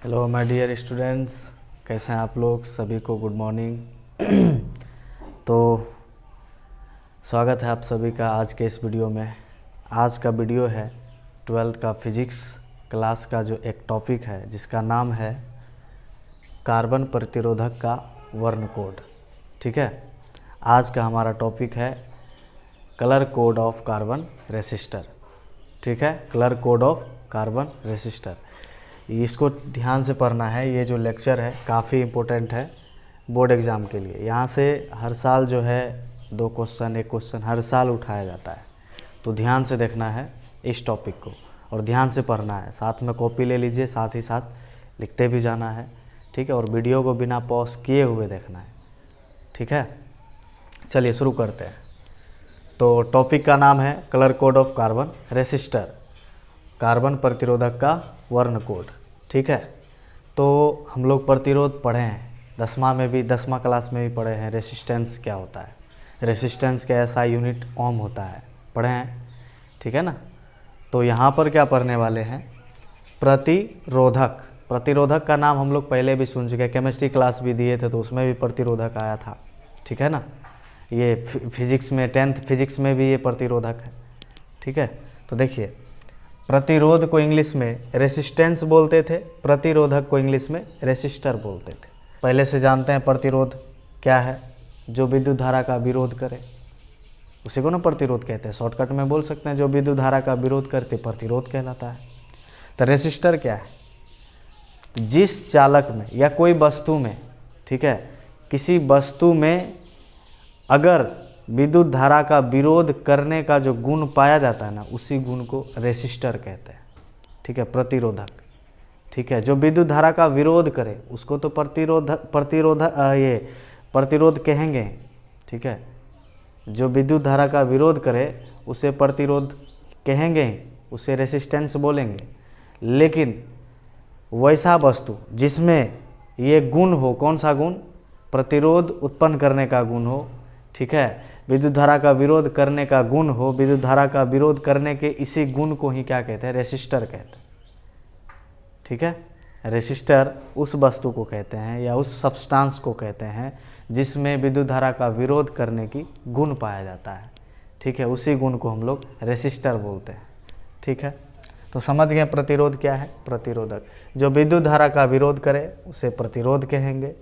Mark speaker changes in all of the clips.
Speaker 1: Hello my dear students, कैसे हैं आप लोग? सभी को गुड मॉर्निंग। तो स्वागत है आप सभी का आज के इस वीडियो में। आज का वीडियो है 12th का फिजिक्स क्लास का जो एक टॉपिक है जिसका नाम है कार्बन प्रतिरोधक का वर्ण कोड। ठीक है, आज का हमारा टॉपिक है colour code of carbon resistor. ठीक है, colour code of carbon resistor, इसको ध्यान से पढ़ना है। ये जो लेक्चर है काफ़ी इम्पोर्टेंट है बोर्ड एग्ज़ाम के लिए। यहाँ से हर साल जो है 2 क्वेश्चन 1 क्वेश्चन हर साल उठाया जाता है, तो ध्यान से देखना है इस टॉपिक को और ध्यान से पढ़ना है। साथ में कॉपी ले लीजिए, साथ ही साथ लिखते भी जाना है। ठीक है, और वीडियो को बिना पॉज किए हुए देखना है। ठीक है, चलिए शुरू करते हैं। तो टॉपिक का नाम है colour code of carbon resistor, carbon प्रतिरोधक का वर्ण कोड। ठीक है, तो हम लोग प्रतिरोध पढ़े हैं 10वां क्लास में भी पढ़े हैं। रेसिस्टेंस क्या होता है, रेसिस्टेंस का ऐसा यूनिट ओम होता है, पढ़े हैं। ठीक है ना, तो यहाँ पर क्या पढ़ने वाले हैं, प्रतिरोधक। प्रतिरोधक का नाम हम लोग पहले भी सुन चुके हैं, केमिस्ट्री क्लास भी दिए थे तो उसमें भी प्रतिरोधक आया था। ठीक है ना, ये फिजिक्स में 10th फिजिक्स में भी ये प्रतिरोधक है। ठीक है, तो देखिए, प्रतिरोध को इंग्लिश में रेसिस्टेंस बोलते थे, प्रतिरोधक को इंग्लिश में रेसिस्टर बोलते थे। पहले से जानते हैं प्रतिरोध क्या है, जो विद्युत धारा का विरोध करे उसी को ना प्रतिरोध कहते हैं। शॉर्टकट में बोल सकते हैं जो विद्युत धारा का विरोध करते प्रतिरोध कहलाता है। तो रेसिस्टर क्या है, तो जिस चालक में या कोई वस्तु में, ठीक है, किसी वस्तु में अगर विद्युत धारा का विरोध करने का जो गुण पाया जाता है ना, उसी गुण को रेसिस्टर कहते हैं। ठीक है, प्रतिरोधक। ठीक है, जो विद्युत धारा का विरोध करे उसको तो प्रतिरोध कहेंगे। ठीक है, जो विद्युत धारा का विरोध करे उसे प्रतिरोध कहेंगे, उसे रेसिस्टेंस बोलेंगे। लेकिन वैसा वस्तु जिसमें ये गुण हो, कौन सा गुण, प्रतिरोध उत्पन्न करने का गुण हो, ठीक है, विद्युत धारा का विरोध करने का गुण हो, विद्युत धारा का विरोध करने के इसी गुण को ही क्या कहते हैं, रेसिस्टर कहते हैं। ठीक है, रेसिस्टर उस वस्तु को कहते हैं या उस सब्सटेंस को कहते हैं जिसमें विद्युत धारा का विरोध करने की गुण पाया जाता है। ठीक है, उसी गुण को हम लोग रेसिस्टर बोलते हैं। ठीक है, तो समझ गए प्रतिरोध क्या है, प्रतिरोधक। जो विद्युत धारा का विरोध करे उसे प्रतिरोध कहेंगे,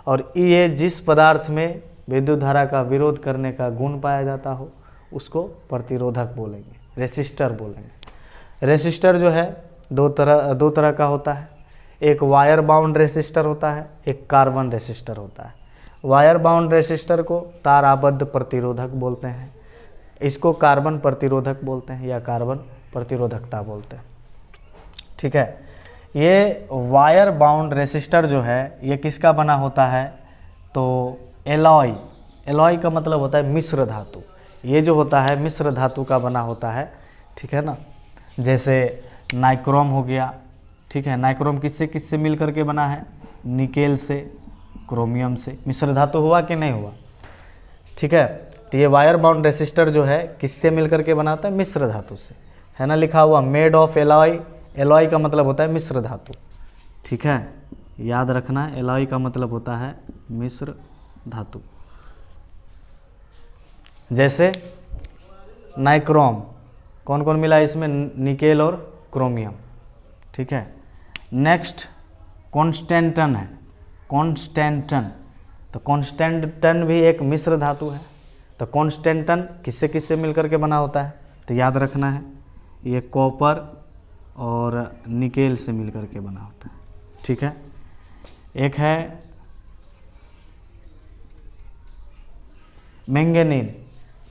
Speaker 1: और ये जिस पदार्थ में विद्युत धारा का विरोध करने का गुण पाया जाता हो उसको प्रतिरोधक बोलेंगे, रेसिस्टर बोलेंगे। रेसिस्टर जो है दो तरह का होता है, एक वायर बाउंड रेसिस्टर होता है, एक कार्बन रेसिस्टर होता है। वायर बाउंड रेसिस्टर को तार आबद्ध प्रतिरोधक बोलते हैं, इसको कार्बन प्रतिरोधक बोलते हैं या कार्बन प्रतिरोधकता बोलते हैं। ठीक है, ये वायर बाउंड रेसिस्टर जो है ये किसका बना होता है, तो एलॉय। एलॉय का मतलब होता है मिश्र धातु। ये जो होता है मिश्र धातु का बना होता है। ठीक है ना, जैसे नाइक्रोम हो गया। ठीक है, नाइक्रोम किससे मिल करके बना है, निकेल से, क्रोमियम से। मिश्र धातु हुआ कि नहीं हुआ। ठीक है, तो ये वायर बाउंड रेसिस्टर जो है किससे मिल करके बनाता है, मिश्र धातु से, है ना, लिखा हुआ मेड ऑफ एलॉय। एलॉय का मतलब होता है मिश्र धातु। ठीक है, याद रखना, एलॉय का मतलब होता है मिश्र धातु। जैसे नाइक्रोम, कौन कौन मिला इसमें, निकेल और क्रोमियम। ठीक है, नेक्स्ट कॉन्स्टेंटन है, कॉन्स्टेंटन। तो कॉन्स्टेंटन भी एक मिश्र धातु है। तो कॉन्स्टेंटन किससे मिलकर के बना होता है, तो याद रखना है ये कॉपर और निकेल से मिलकर के बना होता है। ठीक है, एक है मैंगनीन।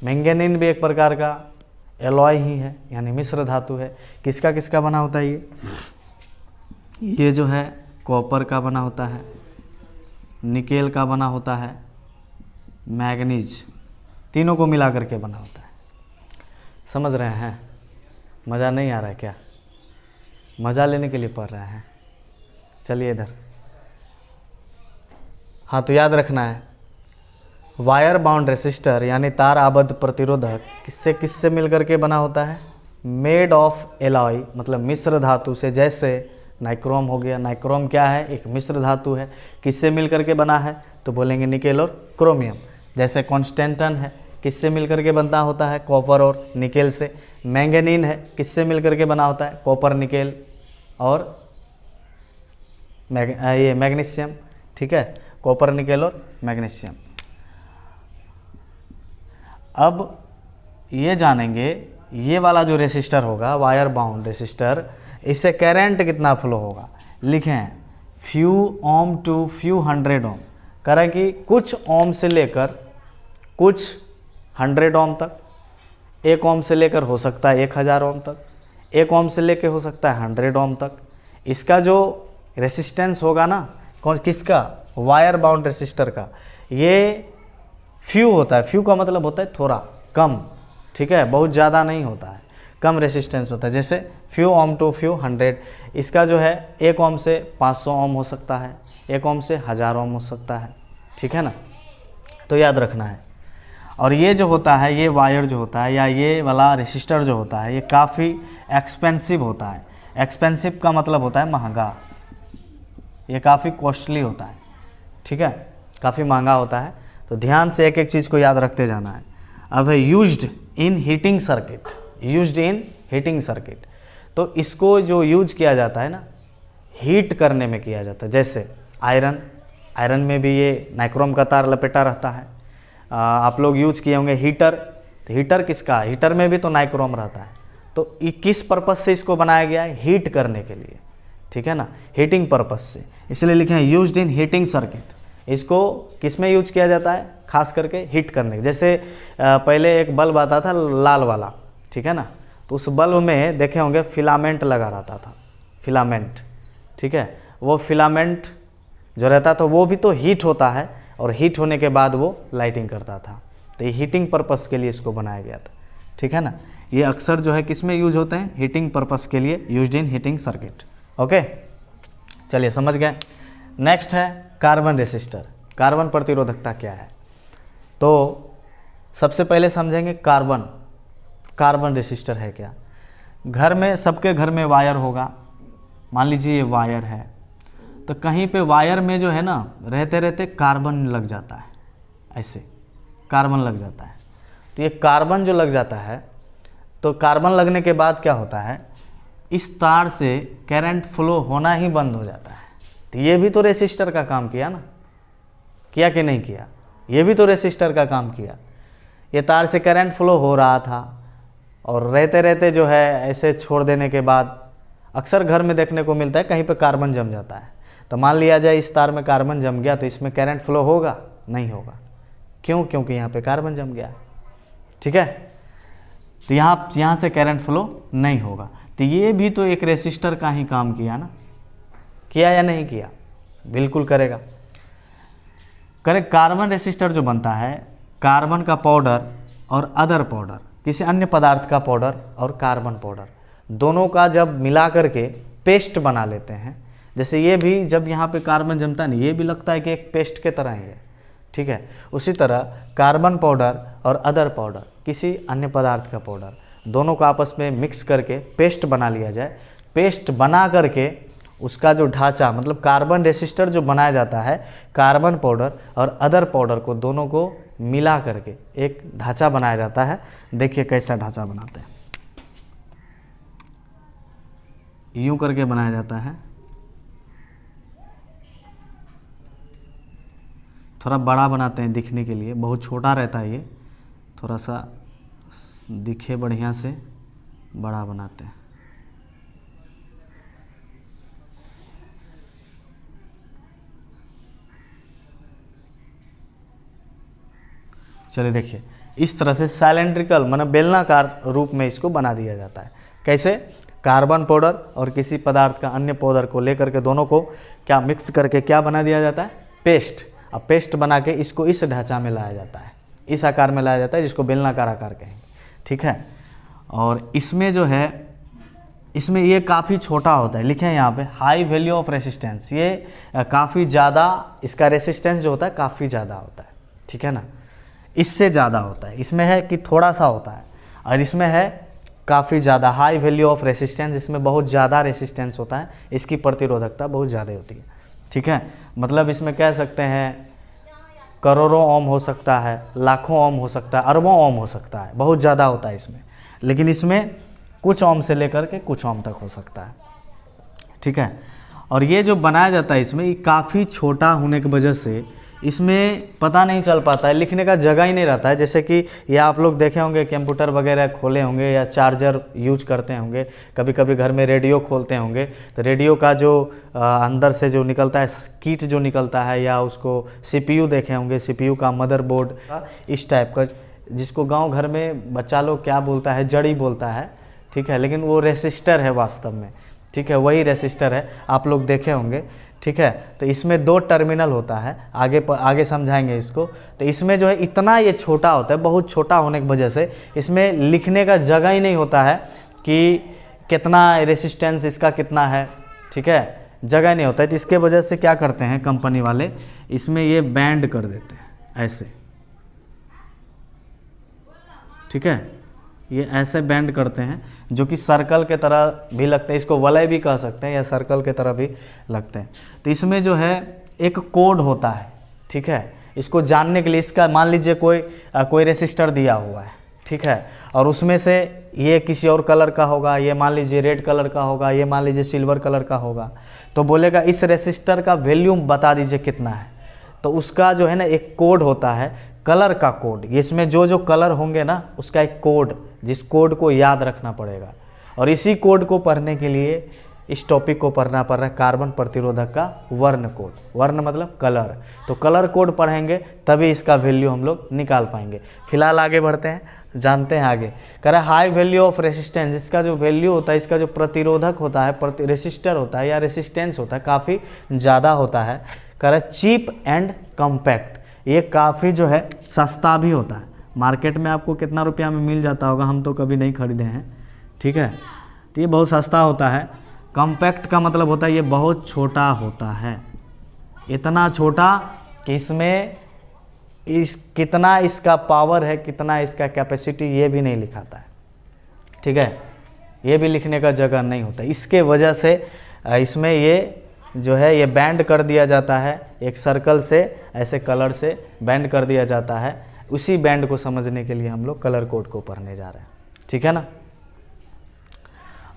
Speaker 1: मैंगनीन भी एक प्रकार का एलॉय ही है, यानी मिश्र धातु है। किसका किसका बना होता है ये जो है कॉपर का बना होता है, निकेल का बना होता है, मैग्नीज, तीनों को मिला करके बना होता है। समझ रहे हैं, मज़ा नहीं आ रहा है क्या, मज़ा लेने के लिए पढ़ रहे हैं। चलिए इधर, हाँ, तो याद रखना है वायर बाउंड रेसिस्टर यानी तार आबद्ध प्रतिरोधक किससे मिलकर के बना होता है, मेड ऑफ एलॉय, मतलब मिश्र धातु से। जैसे नाइक्रोम हो गया। नाइक्रोम क्या है? एक मिश्र धातु है। किससे मिल करके बना है? तो बोलेंगे निकेल और क्रोमियम। जैसे कॉन्स्टेंटन है, किससे मिल करके बनता होता है? कॉपर और निकेल से। मैंगनीन है, किससे मिल करके बना होता है? कॉपर, निकेल और ये मैग्नीशियम। ठीक है, कॉपर, निकेल और मैग्नीशियम। अब ये जानेंगे, ये वाला जो रेसिस्टर होगा, वायर बाउंड रेसिस्टर, इससे करंट कितना फ्लो होगा। लिखें फ्यू ओम टू फ्यू 100 ओम। करें कि कुछ ओम से लेकर कुछ 100 ओम तक, 1 ओम से लेकर हो सकता है 1000 ओम तक, 1 ओम से लेकर हो सकता है 100 ओम तक। इसका जो रेसिस्टेंस होगा ना, कौन किसका? वायर बाउंड रेसिस्टर का। ये फ्यू होता है। फ्यू का मतलब होता है थोड़ा कम। ठीक है, बहुत ज़्यादा नहीं होता है, कम रेसिस्टेंस होता है। जैसे फ्यू ओम टू फ्यू 100, इसका जो है 1 ओम से 500 ओम हो सकता है, 1 ओम से 1000 ओम हो सकता है। ठीक है ना, तो याद रखना है। और ये जो होता है, ये वायर जो होता है या ये वाला रेसिस्टर जो होता है, ये काफ़ी एक्सपेंसिव होता है। एक्सपेंसिव का मतलब होता है महंगा। ये काफ़ी कॉस्टली होता है। ठीक है, काफ़ी महंगा होता है। तो ध्यान से एक एक चीज़ को याद रखते जाना है। अब है used in heating circuit. Used in heating circuit, तो इसको जो यूज किया जाता है ना, हीट करने में किया जाता है। जैसे आयरन में भी ये नाइक्रोम का तार लपेटा रहता है। आप लोग यूज किए होंगे हीटर। तो हीटर किसका? हीटर में भी तो नाइक्रोम रहता है। तो किस पर्पज़ से इसको बनाया गया है? हीट करने के लिए। ठीक है ना, हीटिंग पर्पज़ से, इसलिए लिखे हैं यूज्ड इन हीटिंग सर्किट। इसको किस में यूज किया जाता है? खास करके हीट करने के। जैसे पहले एक बल्ब आता था लाल वाला, ठीक है ना, तो उस बल्ब में देखे होंगे फिलामेंट लगा रहता था, फिलामेंट। ठीक है, वो फिलामेंट जो रहता था वो भी तो हीट होता है, और हीट होने के बाद वो लाइटिंग करता था। तो ये हीटिंग पर्पस के लिए इसको बनाया गया था। ठीक है ना, ये अक्सर जो है किस में यूज होते हैं? हीटिंग पर्पस के लिए, used in heating circuit. Okay, चलिए समझ गए। नेक्स्ट है कार्बन रेसिस्टर। कार्बन प्रतिरोधकता क्या है? तो सबसे पहले समझेंगे कार्बन रेसिस्टर है क्या। घर में, सबके घर में वायर होगा। मान लीजिए ये वायर है, तो कहीं पे वायर में जो है ना, रहते रहते कार्बन लग जाता है, ऐसे कार्बन लग जाता है। तो ये कार्बन जो लग जाता है, तो कार्बन लगने के बाद क्या होता है? इस तार से करंट फ्लो होना ही बंद हो जाता है। तो ये भी तो रेसिस्टर का काम किया ना, किया कि नहीं किया? ये भी तो रेसिस्टर का काम किया। ये तार से करंट फ्लो हो रहा था, और रहते रहते जो है ऐसे छोड़ देने के बाद अक्सर घर में देखने को मिलता है कहीं पे कार्बन जम जाता है। तो मान लिया जाए इस तार में कार्बन जम गया, तो इसमें करंट फ्लो होगा? नहीं होगा। क्यों? क्योंकि यहाँ पे कार्बन जम गया। ठीक है, तो यहाँ से करंट फ्लो नहीं होगा। तो ये भी तो एक रेसिस्टर का ही काम किया ना, किया या नहीं किया? बिल्कुल करेगा। कार्बन रेसिस्टर जो बनता है, कार्बन का पाउडर और अदर पाउडर, किसी अन्य पदार्थ का पाउडर और कार्बन पाउडर, दोनों का जब मिला करके पेस्ट बना लेते हैं। जैसे ये भी जब यहाँ पे कार्बन जमता है ना, ये भी लगता है कि एक पेस्ट के तरह ही है। ठीक है, उसी तरह कार्बन पाउडर और अदर पाउडर, किसी अन्य पदार्थ का पाउडर, दोनों को आपस में मिक्स करके पेस्ट बना लिया जाए। पेस्ट बना करके उसका जो ढांचा, मतलब कार्बन रेसिस्टर जो बनाया जाता है, कार्बन पाउडर और अदर पाउडर को दोनों को मिला करके एक ढांचा बनाया जाता है। देखिए कैसा ढांचा बनाते हैं। यूं करके बनाया जाता है। थोड़ा बड़ा बनाते हैं दिखने के लिए, बहुत छोटा रहता है ये, थोड़ा सा दिखे बढ़िया से बड़ा बनाते हैं। चलिए देखिए, इस तरह से सिलेंड्रिकल मतलब बेलनाकार रूप में इसको बना दिया जाता है। कैसे? कार्बन पाउडर और किसी पदार्थ का अन्य पाउडर को लेकर के दोनों को क्या मिक्स करके क्या बना दिया जाता है? पेस्ट। अब पेस्ट बना के इसको इस ढांचा में लाया जाता है, इस आकार में लाया जाता है, जिसको बेलनाकार आकार कहेंगे। ठीक है, और इसमें जो है, इसमें ये काफ़ी छोटा होता है। लिखें यहाँ पे हाई वैल्यू ऑफ रेसिस्टेंस। ये काफ़ी ज़्यादा, इसका रेसिस्टेंस जो होता है काफ़ी ज़्यादा होता है। ठीक है ना, इससे ज़्यादा होता है। इसमें है कि थोड़ा सा होता है, और इसमें है काफ़ी ज़्यादा हाई वैल्यू ऑफ रेसिस्टेंस, इसमें बहुत ज़्यादा रेसिस्टेंस होता है, इसकी प्रतिरोधकता बहुत ज़्यादा होती है। ठीक है, मतलब इसमें कह सकते हैं करोड़ों ओम हो सकता है, लाखों ओम हो सकता है, अरबों ओम हो सकता है, बहुत ज़्यादा होता है इसमें। लेकिन इसमें कुछ ओम से लेकर के कुछ ओम तक हो सकता है। ठीक है, और ये जो बनाया जाता है इसमें, ये काफ़ी छोटा होने की वजह से इसमें पता नहीं चल पाता है, लिखने का जगह ही नहीं रहता है। जैसे कि ये आप लोग देखे होंगे, कंप्यूटर वगैरह खोले होंगे या चार्जर यूज करते होंगे, कभी कभी घर में रेडियो खोलते होंगे, तो रेडियो का जो अंदर से जो निकलता है कीट जो निकलता है, या उसको सीपीयू देखे होंगे, सीपीयू का मदरबोर्ड इस टाइप का, जिसको गाँव घर में बच्चा लोग क्या बोलता है, जड़ी बोलता है। ठीक है, लेकिन वो रेसिस्टर है वास्तव में। ठीक है, वही रेसिस्टर है, आप लोग देखे होंगे। ठीक है, तो इसमें 2 टर्मिनल होता है, आगे समझाएंगे इसको। तो इसमें जो है इतना ये छोटा होता है, बहुत छोटा होने की वजह से इसमें लिखने का जगह ही नहीं होता है कि कितना रेसिस्टेंस इसका कितना है। ठीक है, जगह नहीं होता है, तो इसके वजह से क्या करते हैं कंपनी वाले, इसमें ये बैंड कर देते हैं ऐसे। ठीक है, ये ऐसे बैंड करते हैं, जो कि सर्कल के तरह भी लगते हैं, इसको वलय भी कह सकते हैं या सर्कल के तरह भी लगते हैं। तो इसमें जो है एक कोड होता है। ठीक है, इसको जानने के लिए, इसका मान लीजिए कोई रेसिस्टर दिया हुआ है। ठीक है, और उसमें से ये किसी और कलर का होगा, ये मान लीजिए रेड कलर का होगा, ये मान लीजिए सिल्वर कलर का होगा, तो बोलेगा इस रेसिस्टर का वैल्यूम बता दीजिए कितना है। तो उसका जो है ना एक कोड होता है, कलर का कोड। इसमें जो जो कलर होंगे ना, उसका एक कोड, जिस कोड को याद रखना पड़ेगा। और इसी कोड को पढ़ने के लिए इस टॉपिक को पढ़ना पड़ रहा है, कार्बन प्रतिरोधक का वर्ण कोड। वर्ण मतलब कलर, तो कलर कोड पढ़ेंगे तभी इसका वैल्यू हम लोग निकाल पाएंगे। फिलहाल आगे बढ़ते हैं, जानते हैं आगे। कह रहा है हाई वैल्यू ऑफ रेसिस्टेंस, इसका जो वैल्यू होता है, इसका जो प्रतिरोधक होता है, रेसिस्टर होता है या रेसिस्टेंस होता है, काफ़ी ज़्यादा होता है। कह रहा है चीप एंड कॉम्पैक्ट, ये काफ़ी जो है सस्ता भी होता है। मार्केट में आपको कितना रुपया में मिल जाता होगा, हम तो कभी नहीं खरीदे हैं। ठीक है, तो ये बहुत सस्ता होता है। कॉम्पैक्ट का मतलब होता है ये बहुत छोटा होता है, इतना छोटा कि इसमें कितना इसका पावर है, कितना इसका कैपेसिटी, ये भी नहीं लिखाता है। ठीक है, ये भी लिखने का जगह नहीं होता। इसके वजह से इसमें ये जो है ये बैंड कर दिया जाता है, एक सर्कल से ऐसे कलर से बैंड कर दिया जाता है। उसी बैंड को समझने के लिए हम लोग कलर कोड को पढ़ने जा रहे हैं। ठीक है ना।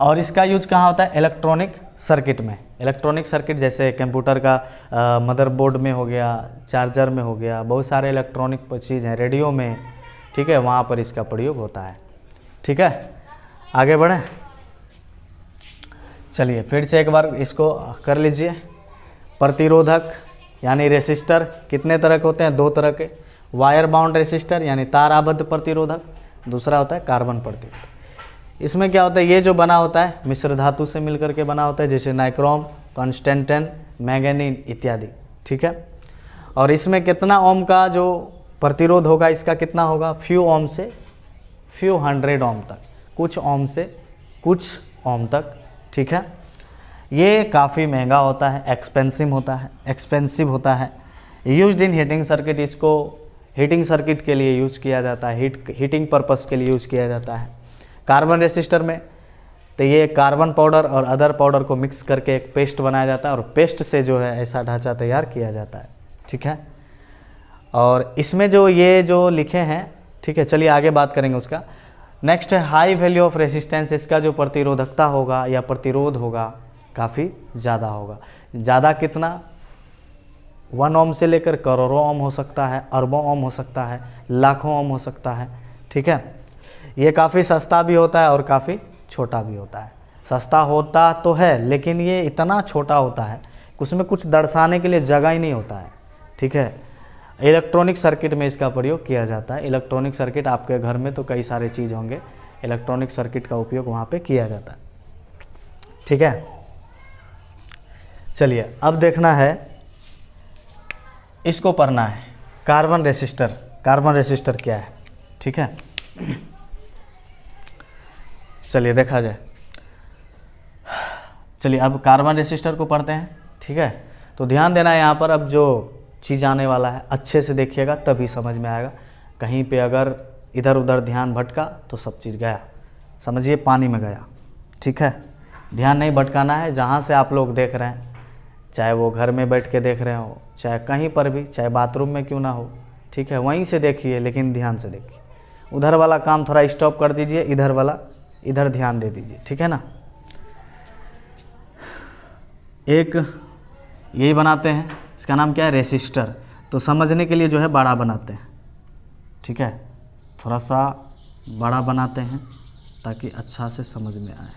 Speaker 1: और इसका यूज कहाँ होता है, इलेक्ट्रॉनिक सर्किट में। इलेक्ट्रॉनिक सर्किट जैसे कंप्यूटर का मदरबोर्ड में हो गया, चार्जर में हो गया, बहुत सारे इलेक्ट्रॉनिक चीज़ हैं, रेडियो में। ठीक है, वहाँ पर इसका प्रयोग होता है। ठीक है, आगे बढ़ें। चलिए फिर से एक बार इसको कर लीजिए। प्रतिरोधक यानी रेसिस्टर कितने तरह के होते हैं, 2 तरह के। वायर बाउंड रेसिस्टर यानी तार आबद्ध प्रतिरोधक, दूसरा होता है कार्बन प्रतिरोधक। इसमें क्या होता है, ये जो बना होता है मिश्र धातु से मिलकर के बना होता है, जैसे नाइक्रोम, कॉन्स्टेंटन, मैंगनीज इत्यादि। ठीक है, और इसमें कितना ओम का जो प्रतिरोध होगा, इसका कितना होगा, फ्यू ओम से फ्यू 100 ओम तक, कुछ ओम से कुछ ओम तक। ठीक है, ये काफ़ी महंगा होता है, एक्सपेंसिव होता है। यूज्ड इन हीटिंग सर्किट, इसको हीटिंग सर्किट के लिए यूज़ किया जाता है, हीटिंग पर्पस के लिए यूज़ किया जाता है। कार्बन रेसिस्टर में तो ये कार्बन पाउडर और अदर पाउडर को मिक्स करके एक पेस्ट बनाया जाता है, और पेस्ट से जो है ऐसा ढांचा तैयार किया जाता है। ठीक है, और इसमें जो ये जो लिखे हैं, ठीक है, चलिए आगे बात करेंगे उसका। नेक्स्ट है हाई वैल्यू ऑफ रेसिस्टेंस, इसका जो प्रतिरोधकता होगा या प्रतिरोध होगा काफ़ी ज़्यादा होगा। ज़्यादा कितना, 1 ओम से लेकर करोड़ों ओम हो सकता है, अरबों ओम हो सकता है, लाखों ओम हो सकता है। ठीक है, ये काफ़ी सस्ता भी होता है और काफ़ी छोटा भी होता है। सस्ता होता तो है, लेकिन ये इतना छोटा होता है उसमें कुछ दर्शाने के लिए जगह ही नहीं होता है। ठीक है, इलेक्ट्रॉनिक सर्किट में इसका प्रयोग किया जाता है। इलेक्ट्रॉनिक सर्किट आपके घर में तो कई सारे चीज़ होंगे, इलेक्ट्रॉनिक सर्किट का उपयोग वहाँ पे किया जाता है। ठीक है, चलिए अब देखना है, इसको पढ़ना है, कार्बन रेसिस्टर। कार्बन रेसिस्टर क्या है, ठीक है, चलिए देखा जाए। चलिए अब कार्बन रेसिस्टर को पढ़ते हैं। ठीक है, तो ध्यान देना है यहाँ पर, अब जो चीज़ आने वाला है अच्छे से देखिएगा तभी समझ में आएगा। कहीं पे अगर इधर उधर ध्यान भटका तो सब चीज़ गया, समझिए पानी में गया। ठीक है, ध्यान नहीं भटकाना है। जहाँ से आप लोग देख रहे हैं, चाहे वो घर में बैठ के देख रहे हो, चाहे कहीं पर भी, चाहे बाथरूम में क्यों ना हो, ठीक है, वहीं से देखिए, लेकिन ध्यान से देखिए। उधर वाला काम थोड़ा स्टॉप कर दीजिए, इधर वाला इधर ध्यान दे दीजिए। ठीक है ना। एक यही बनाते हैं, इसका नाम क्या है, रेसिस्टर। तो समझने के लिए जो है बड़ा बनाते हैं। ठीक है, थोड़ा सा बड़ा बनाते हैं ताकि अच्छा से समझ में आए।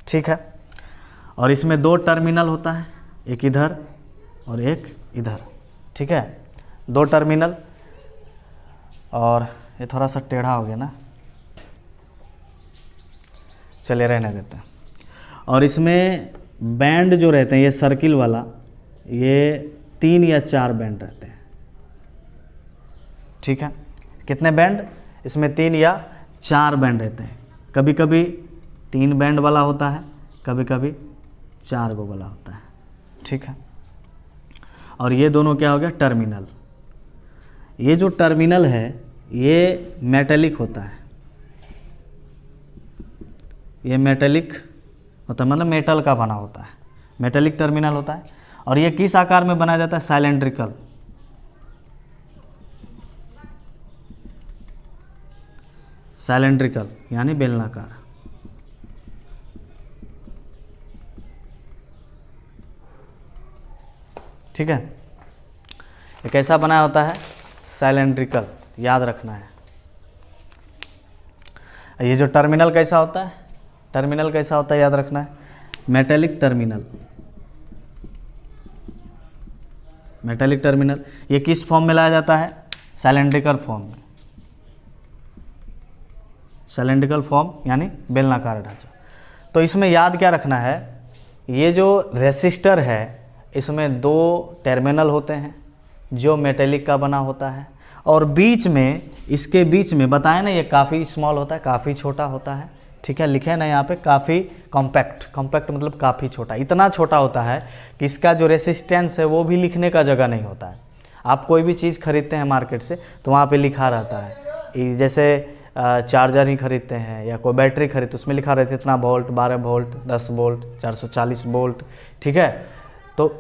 Speaker 1: ठीक है, और इसमें 2 टर्मिनल होता है, एक इधर और एक इधर। ठीक है, 2 टर्मिनल, और ये थोड़ा सा टेढ़ा हो गया ना, चलिए रहने देते हैं। और इसमें बैंड जो रहते हैं, ये सर्किल वाला, ये 3 या 4 बैंड रहते हैं। ठीक है, कितने बैंड, इसमें 3 या 4 बैंड रहते हैं। कभी कभी 3 बैंड वाला होता है, कभी कभी 4 गो वाला होता है। ठीक है, और ये दोनों क्या हो गया, टर्मिनल। ये जो टर्मिनल है ये मेटेलिक होता है, ये मेटेलिक होता है, मतलब मेटल का बना होता है, मेटेलिक टर्मिनल होता है। और ये किस आकार में बनाया जाता है, साइलेंड्रिकल। साइलेंड्रिकल यानी बेलनाकार। ठीक है, ये कैसा बनाया होता है, साइलेंड्रिकल, याद रखना है। ये जो टर्मिनल कैसा होता है, टर्मिनल कैसा होता है, याद रखना है, मेटेलिक टर्मिनल। मेटेलिक टर्मिनल ये किस फॉर्म में लाया जाता है, साइलेंड्रिकल फॉर्म में। सिलेंड्रिकल फॉर्म यानी बेलनाकार ढांचा। तो इसमें याद क्या रखना है, ये जो रेसिस्टर है इसमें 2 टर्मिनल होते हैं जो मेटेलिक का बना होता है, और बीच में, इसके बीच में बताया ना, ये काफ़ी स्मॉल होता है, काफ़ी छोटा होता है। ठीक है, लिखे ना यहाँ पे, काफ़ी कॉम्पैक्ट। कॉम्पैक्ट मतलब काफ़ी छोटा, इतना छोटा होता है कि इसका जो रेसिस्टेंस है वो भी लिखने का जगह नहीं होता है। आप कोई भी चीज़ खरीदते हैं मार्केट से तो वहाँ पे लिखा रहता है, जैसे चार्जर ही खरीदते हैं या कोई बैटरी खरीदते, उसमें लिखा रहता है इतना वोल्ट, 12 वोल्ट, 10 वोल्ट, 440 वोल्ट। ठीक है, तो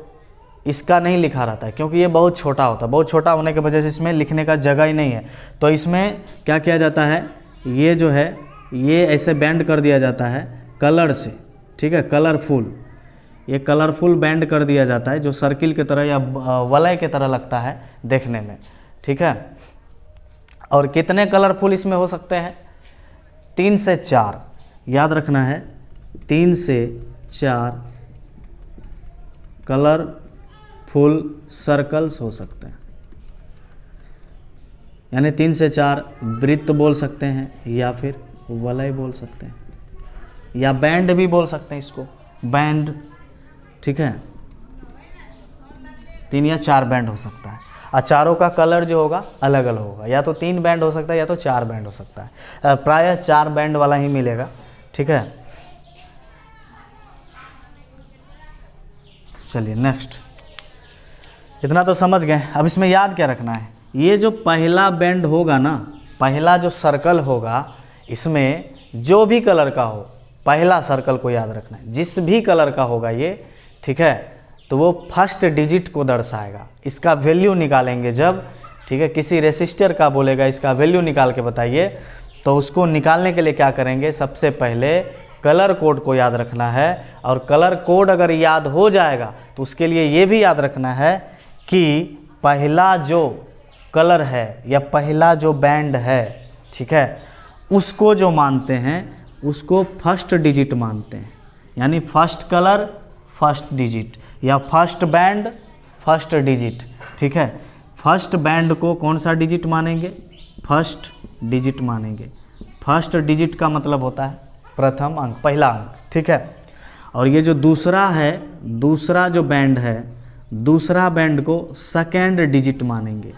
Speaker 1: इसका नहीं लिखा रहता है क्योंकि ये बहुत छोटा होता है। बहुत छोटा होने की वजह से इसमें लिखने का जगह ही नहीं है। तो इसमें क्या किया जाता है, ये जो है ये ऐसे बैंड कर दिया जाता है कलर से। ठीक है, कलरफुल, ये कलरफुल बैंड कर दिया जाता है जो सर्किल की तरह या वलय की तरह लगता है देखने में। ठीक है, और कितने कलरफुल इसमें हो सकते हैं, 3 से 4, याद रखना है, 3 से 4 कलरफुल सर्कल्स हो सकते हैं। यानी 3 से 4 वृत्त बोल सकते हैं, या फिर वलय बोल सकते हैं, या बैंड भी बोल सकते हैं इसको, बैंड। ठीक है, 3 या 4 बैंड हो सकता है। और चारों का कलर जो होगा अलग अलग होगा, या तो 3 बैंड हो सकता है या तो 4 बैंड हो सकता है। प्रायः 4 बैंड वाला ही मिलेगा। ठीक है, चलिए नेक्स्ट। इतना तो समझ गए। अब इसमें याद क्या रखना है, ये जो पहला बैंड होगा ना, पहला जो सर्कल होगा, इसमें जो भी कलर का हो, पहला सर्कल को याद रखना है, जिस भी कलर का होगा ये। ठीक है, तो वो फर्स्ट डिजिट को दर्शाएगा। इसका वैल्यू निकालेंगे जब, ठीक है, किसी रेसिस्टर का बोलेगा इसका वैल्यू निकाल के बताइए, तो उसको निकालने के लिए क्या करेंगे, सबसे पहले कलर कोड को याद रखना है। और कलर कोड अगर याद हो जाएगा तो उसके लिए ये भी याद रखना है कि पहला जो कलर है या पहला जो बैंड है, ठीक है, उसको जो मानते हैं उसको फर्स्ट डिजिट मानते हैं। यानी फर्स्ट कलर फर्स्ट डिजिट, या फर्स्ट बैंड फर्स्ट डिजिट। ठीक है, फर्स्ट बैंड को कौन सा डिजिट मानेंगे, फर्स्ट डिजिट मानेंगे। फर्स्ट डिजिट का मतलब होता है प्रथम अंक, पहला अंक। ठीक है, और ये जो दूसरा है, दूसरा जो बैंड है, दूसरा बैंड को सेकेंड डिजिट मानेंगे।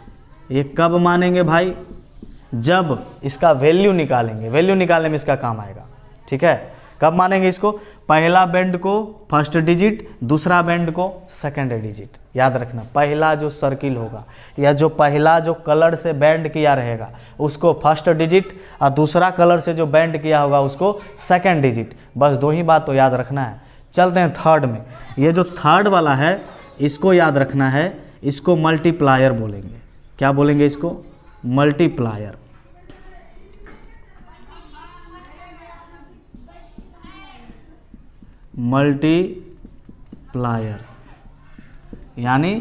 Speaker 1: ये कब मानेंगे भाई, जब इसका वैल्यू निकालेंगे, वैल्यू निकालने में इसका काम आएगा। ठीक है, कब मानेंगे इसको, पहला बैंड को फर्स्ट डिजिट, दूसरा बैंड को सेकेंड डिजिट, याद रखना, पहला जो सर्किल होगा या जो पहला जो कलर से बैंड किया रहेगा उसको फर्स्ट डिजिट, और दूसरा कलर से जो बैंड किया होगा उसको सेकंड डिजिट। बस 2 ही बात तो याद रखना है। चलते हैं थर्ड में। ये जो थर्ड वाला है इसको याद रखना है, इसको मल्टीप्लायर बोलेंगे। क्या बोलेंगे इसको? मल्टीप्लायर। मल्टीप्लायर यानी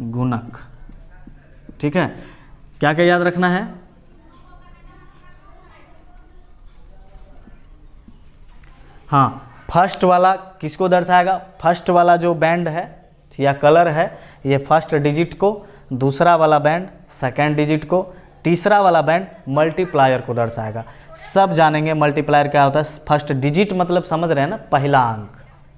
Speaker 1: गुणक। ठीक है, क्या क्या याद रखना है? हाँ, फर्स्ट वाला किसको दर्शाएगा? फर्स्ट वाला जो बैंड है या कलर है ये फर्स्ट डिजिट को, दूसरा वाला बैंड सेकंड डिजिट को, तीसरा वाला बैंड मल्टीप्लायर को दर्शाएगा। सब जानेंगे मल्टीप्लायर क्या होता है। फर्स्ट डिजिट मतलब समझ रहे हैं ना, पहला अंक।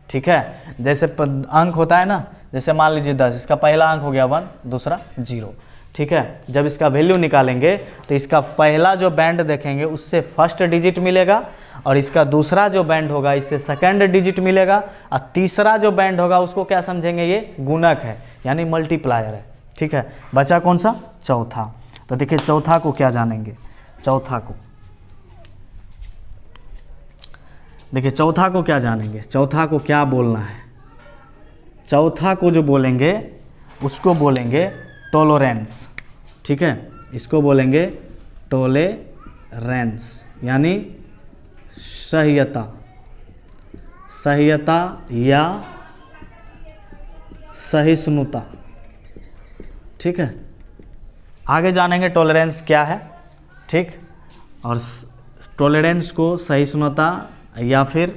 Speaker 1: ठीक है, जैसे अंक होता है ना, जैसे मान लीजिए 10, इसका पहला अंक हो गया 1, दूसरा 0। ठीक है, जब इसका वैल्यू निकालेंगे तो इसका पहला जो बैंड देखेंगे उससे फर्स्ट डिजिट मिलेगा, और इसका दूसरा जो बैंड होगा इससे सेकंड डिजिट मिलेगा, और तीसरा जो बैंड होगा उसको क्या समझेंगे? ये गुणक है यानी मल्टीप्लायर है। ठीक है, बचा कौन सा? चौथा। तो देखिए चौथा को क्या जानेंगे? चौथा को देखिए, चौथा को क्या जानेंगे? चौथा को क्या बोलना है? चौथा को जो बोलेंगे उसको बोलेंगे टॉलरेंस। ठीक है, इसको बोलेंगे टॉलरेंस यानी सह्यता। सह्यता या सहिष्णुता। ठीक है, आगे जानेंगे टॉलरेंस क्या है। ठीक, और टॉलरेंस को सहिष्णुता या फिर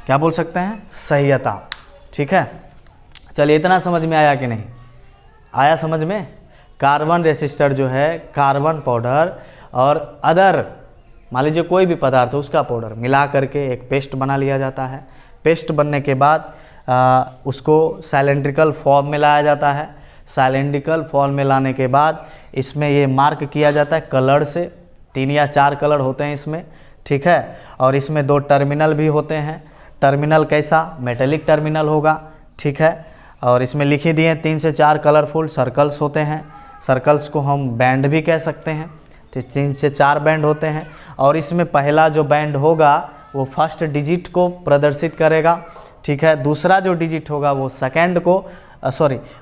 Speaker 1: क्या बोल सकते हैं? सह्यता। ठीक है, चलिए इतना समझ में आया कि नहीं आया? समझ में? कार्बन रेसिस्टर जो है, कार्बन पाउडर और अदर मान लीजिए कोई भी पदार्थ हो उसका पाउडर मिला करके एक पेस्ट बना लिया जाता है। पेस्ट बनने के बाद उसको साइलेंड्रिकल फॉर्म में लाया जाता है। साइलेंड्रिकल फॉर्म में लाने के बाद इसमें ये मार्क किया जाता है कलर से। 3 या 4 कलर होते हैं इसमें। ठीक है, और इसमें 2 टर्मिनल भी होते हैं। टर्मिनल कैसा? मेटेलिक टर्मिनल होगा। ठीक है, और इसमें लिखी दिए 3 से 4 कलरफुल सर्कल्स होते हैं। सर्कल्स को हम बैंड भी कह सकते हैं। तो 3 से 4 बैंड होते हैं, और इसमें पहला जो बैंड होगा वो फर्स्ट डिजिट को प्रदर्शित करेगा। ठीक है, दूसरा जो डिजिट होगा वो सेकंड को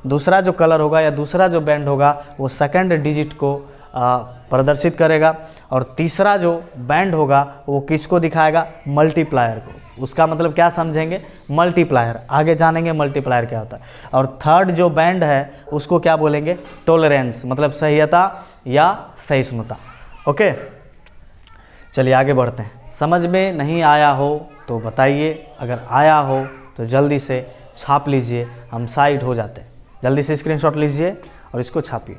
Speaker 1: दूसरा जो कलर होगा या दूसरा जो बैंड होगा वो सेकंड डिजिट को प्रदर्शित करेगा, और तीसरा जो बैंड होगा वो किसको दिखाएगा? मल्टीप्लायर को। उसका मतलब क्या समझेंगे? मल्टीप्लायर। आगे जानेंगे मल्टीप्लायर क्या होता है। और थर्ड जो बैंड है उसको क्या बोलेंगे? टॉलरेंस, मतलब सह्यता या सहिष्णुता। ओके, चलिए आगे बढ़ते हैं। समझ में नहीं आया हो तो बताइए, अगर आया हो तो जल्दी से छाप लीजिए, हम साइड हो जाते हैं। जल्दी से स्क्रीनशॉट लीजिए और इसको छापिए।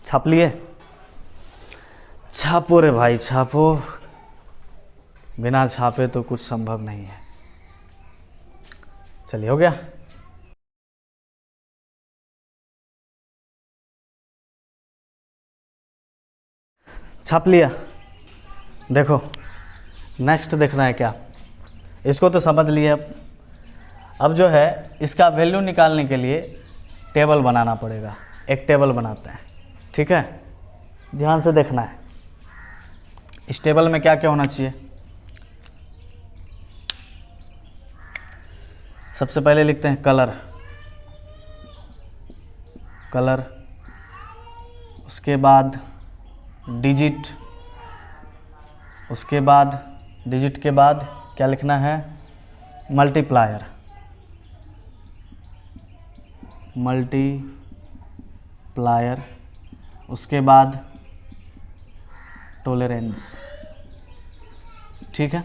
Speaker 1: छाप लिए? छापो रे भाई छापो, बिना छापे तो कुछ संभव नहीं है। चलिए हो गया। छाप लिया? देखो नेक्स्ट देखना है क्या? इसको तो समझ लिए। अब जो है इसका वैल्यू निकालने के लिए टेबल बनाना पड़ेगा। एक टेबल बनाते हैं। ठीक है, ध्यान से देखना है। इस टेबल में क्या क्या होना चाहिए? सबसे पहले लिखते हैं कलर। कलर, उसके बाद डिजिट, उसके बाद डिजिट के बाद क्या लिखना है? मल्टीप्लायर। मल्टीप्लायर, उसके बाद टॉलरेंस। ठीक है,